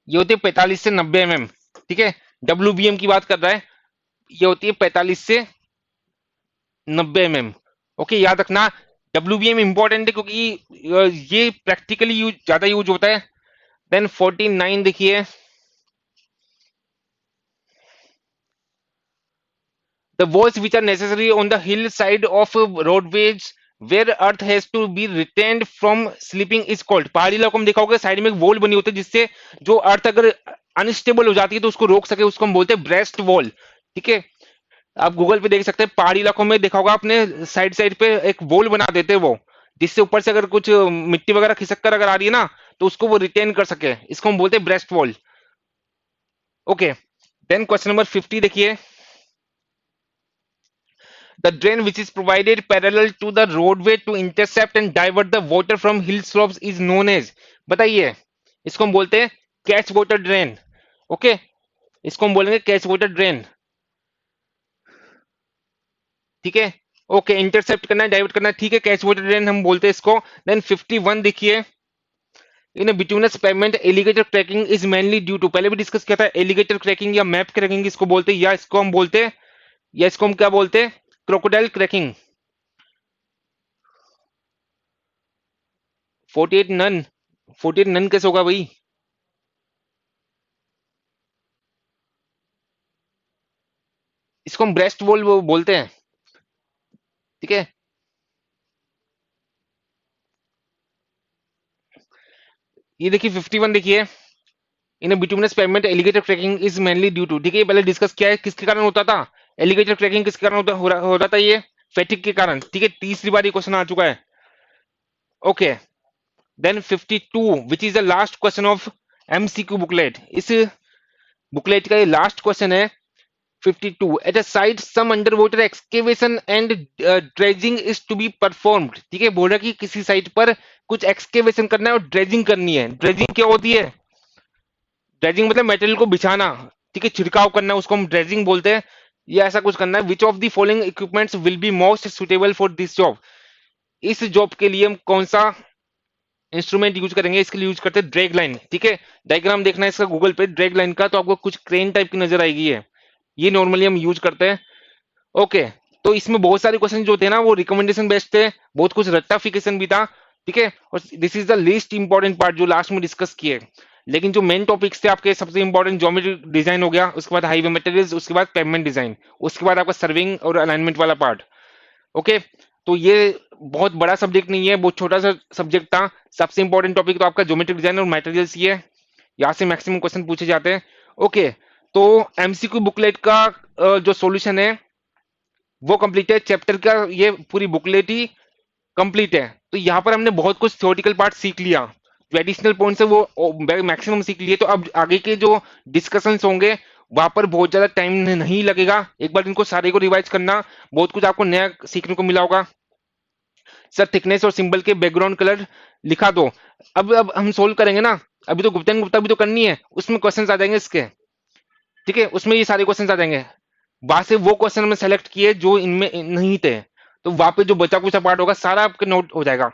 ये होती है 45 से 90 mm, ठीक है। WBM की बात कर रहा है, ये होती है 45 से 90 mm, ओके, याद रखना। WBM इंपॉर्टेंट है क्योंकि ये प्रैक्टिकली यूज ज्यादा यूज होता है। देन 49 देखिए, the walls which are necessary on the hillside of roadways where earth has to be retained from slipping is called। पहाड़ी इलाकों में देखा होगा साइड में एक वॉल बनी होती है जिससे जो अर्थ अगर अनस्टेबल हो जाती है तो उसको रोक सके, उसको हम बोलते हैं ब्रेस्ट वॉल। ठीक है, आप गूगल पे देख सकते हैं, पहाड़ी इलाकों में देखा होगा आपने साइड साइड पे एक वॉल बना देते हैं वो, जिससे ऊपर से अगर कुछ मिट्टी वगैरह खिसक कर अगर आ रही है ना तो उसको वो रिटेन कर सके, इसको हम बोलते हैं breast wall. Okay, then question number 50 देखिए, the drain which is provided parallel to the roadway to intercept and divert the water from hill slopes is known as। बताइए, इसको हम बोलते हैं कैच वाटर ड्रेन। ओके, इसको हम बोलेंगे catch water drain. ठीक है, ओके, इंटरसेप्ट करना है, डाइवर्ट करना है, ठीक है, कैच वाटर ड्रेन हम बोलते हैं इसको। देन 51 देखिए, in bituminous pavement alligator cracking is mainly due to, पहले भी डिस्कस किया था, एलिगेटर क्रैकिंग या मैप क्रैकिंग इसको बोलते हैं, या इसको हम बोलते हैं, या इसको हम क्या बोलते हैं, क्रोकोडाइल क्रैकिंग। 48 नन, 48 नन कैसे होगा भाई? इसको हम ब्रेस्ट वॉल बोलते हैं। ठीक है, ये देखिए 51 देखिए, in bituminous pavement alligator cracking is mainly due to. ठीक है, ये पहले डिस्कस किया है, किसके कारण होता था एलिगेटर क्रैकिंग, किसके कारण हो रहा था ये, फैटिक के कारण। ठीक है, तीसरी बार ये क्वेश्चन आ चुका है। Okay, then 52 which is the last question of MCQ booklet, इस बुकलेट का ये लास्ट क्वेश्चन है 52। At a site some under water excavation and dredging is to be performed. ठीक है, बोल रहा है कि किसी साइट पर कुछ एक्सकेवेशन करना है और ड्रेजिंग करनी है। ड्रेजिंग क्या होती है? ड्रेजिंग मतलब मटेरियल को बिछाना, ठीक है, छिड़काव करना, उसको हम ड्रेजिंग बोलते हैं। ये ऐसा कुछ करना है। विच of the following equipments will be most suitable for this job, इस जॉब के लिए हम कौन सा इंस्ट्रूमेंट यूज करेंगे? इसके लिए यूज करते हैं ड्रैग लाइन। ठीक है, डायग्राम देखना है इसका गूगल पे ड्रैग लाइन का, तो आपको कुछ क्रेन टाइप की नजर आएगी है, ये नॉर्मली हम यूज करते हैं। ओके, तो इसमें बहुत सारे क्वेश्चन जो थे ना वो रिकमेंडेशन बेस्ड थे, बहुत कुछ रट्टाफिकेशन भी था। ठीक है, और this is the least important part जो लास्ट में डिस्कस किए। लेकिन जो मेन टॉपिक्स थे आपके, सबसे इंपॉर्टेंट ज्योमेट्री डिजाइन हो गया, उसके बाद हाईवे मटेरियल्स, उसके बाद पेवमेंट डिजाइन, उसके बाद आपका सर्विंग और अलाइनमेंट वाला पार्ट। ओके, तो ये बहुत बड़ा सब्जेक्ट नहीं है, बहुत छोटा सा सब्जेक्ट था। सबसे इंपॉर्टेंट टॉपिक तो आपका ज्योमेट्रिक डिजाइन और मटेरियल्स ही है, यहाँ से मैक्सिमम क्वेश्चन पूछे जाते हैं। ओके, तो MCQ बुकलेट का जो सॉल्यूशन है वो कंप्लीट है, चैप्टर का ये पूरी बुकलेट ही कंप्लीट है। तो यहाँ पर हमने बहुत कुछ थ्योरेटिकल पार्ट सीख लिया, जो एडिशनल पॉइंट्स है वो मैक्सिमम सीख लिए। तो अब आगे के जो डिस्कशंस होंगे वहां पर बहुत ज्यादा टाइम नहीं लगेगा, एक बार इनको सारे को रिवाइज करना, बहुत कुछ आपको नया सीखने को मिला होगा। सर थिकनेस और सिंबल के बैकग्राउंड कलर लिखा दो। अब हम सोल्व करेंगे ना, अभी तो गुप्ता गुप्ता भी तो करनी है, उसमें क्वेश्चंस आ जाएंगे इसके। ठीक है, उसमें ये सारे क्वेश्चंस आ जाएंगे, वहां से वो क्वेश्चन हमने सेलेक्ट किए जो इनमें नहीं थे, तो वहां पे जो बचा कुछ पार्ट होगा सारा आपके नोट हो जाएगा।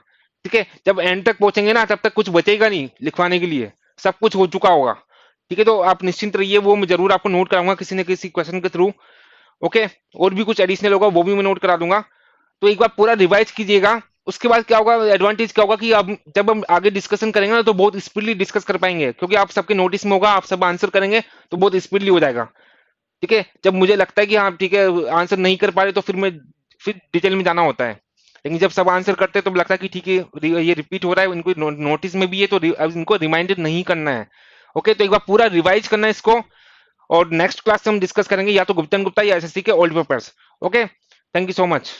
ठीक है, जब एंड तक पहुंचेंगे ना तब तक कुछ बचेगा नहीं लिखवाने के लिए, सब कुछ हो चुका होगा। ठीक है, तो आप निश्चिंत रहिए, वो मैं जरूर आपको नोट कराऊंगा किसी न किसी क्वेश्चन के थ्रू। ओके, और भी कुछ एडिशनल होगा वो भी मैं नोट करा दूंगा, तो एक बार पूरा रिवाइज कीजिएगा। उसके बाद क्या होगा, एडवांटेज क्या होगा कि अब जब हम आगे डिस्कशन करेंगे ना तो बहुत स्पीडली डिस्कस कर पाएंगे, क्योंकि आप सबके नोटिस में होगा, आप सब आंसर करेंगे तो बहुत स्पीडली हो जाएगा। ठीक है, जब मुझे लगता है कि हाँ ठीक है आंसर नहीं कर पा रहे तो फिर डिटेल में जाना होता है, लेकिन जब सब आंसर करते हैं तो लगता है कि ठीक है ये रिपीट हो रहा है, इनको नोटिस में भी है तो अब इनको रिमाइंडर नहीं करना है। ओके, तो एक बार पूरा रिवाइज करना है इसको, और नेक्स्ट क्लास से हम डिस्कस करेंगे या तो गुप्तन गुप्ता या SSC के old papers. Okay, thank you so much.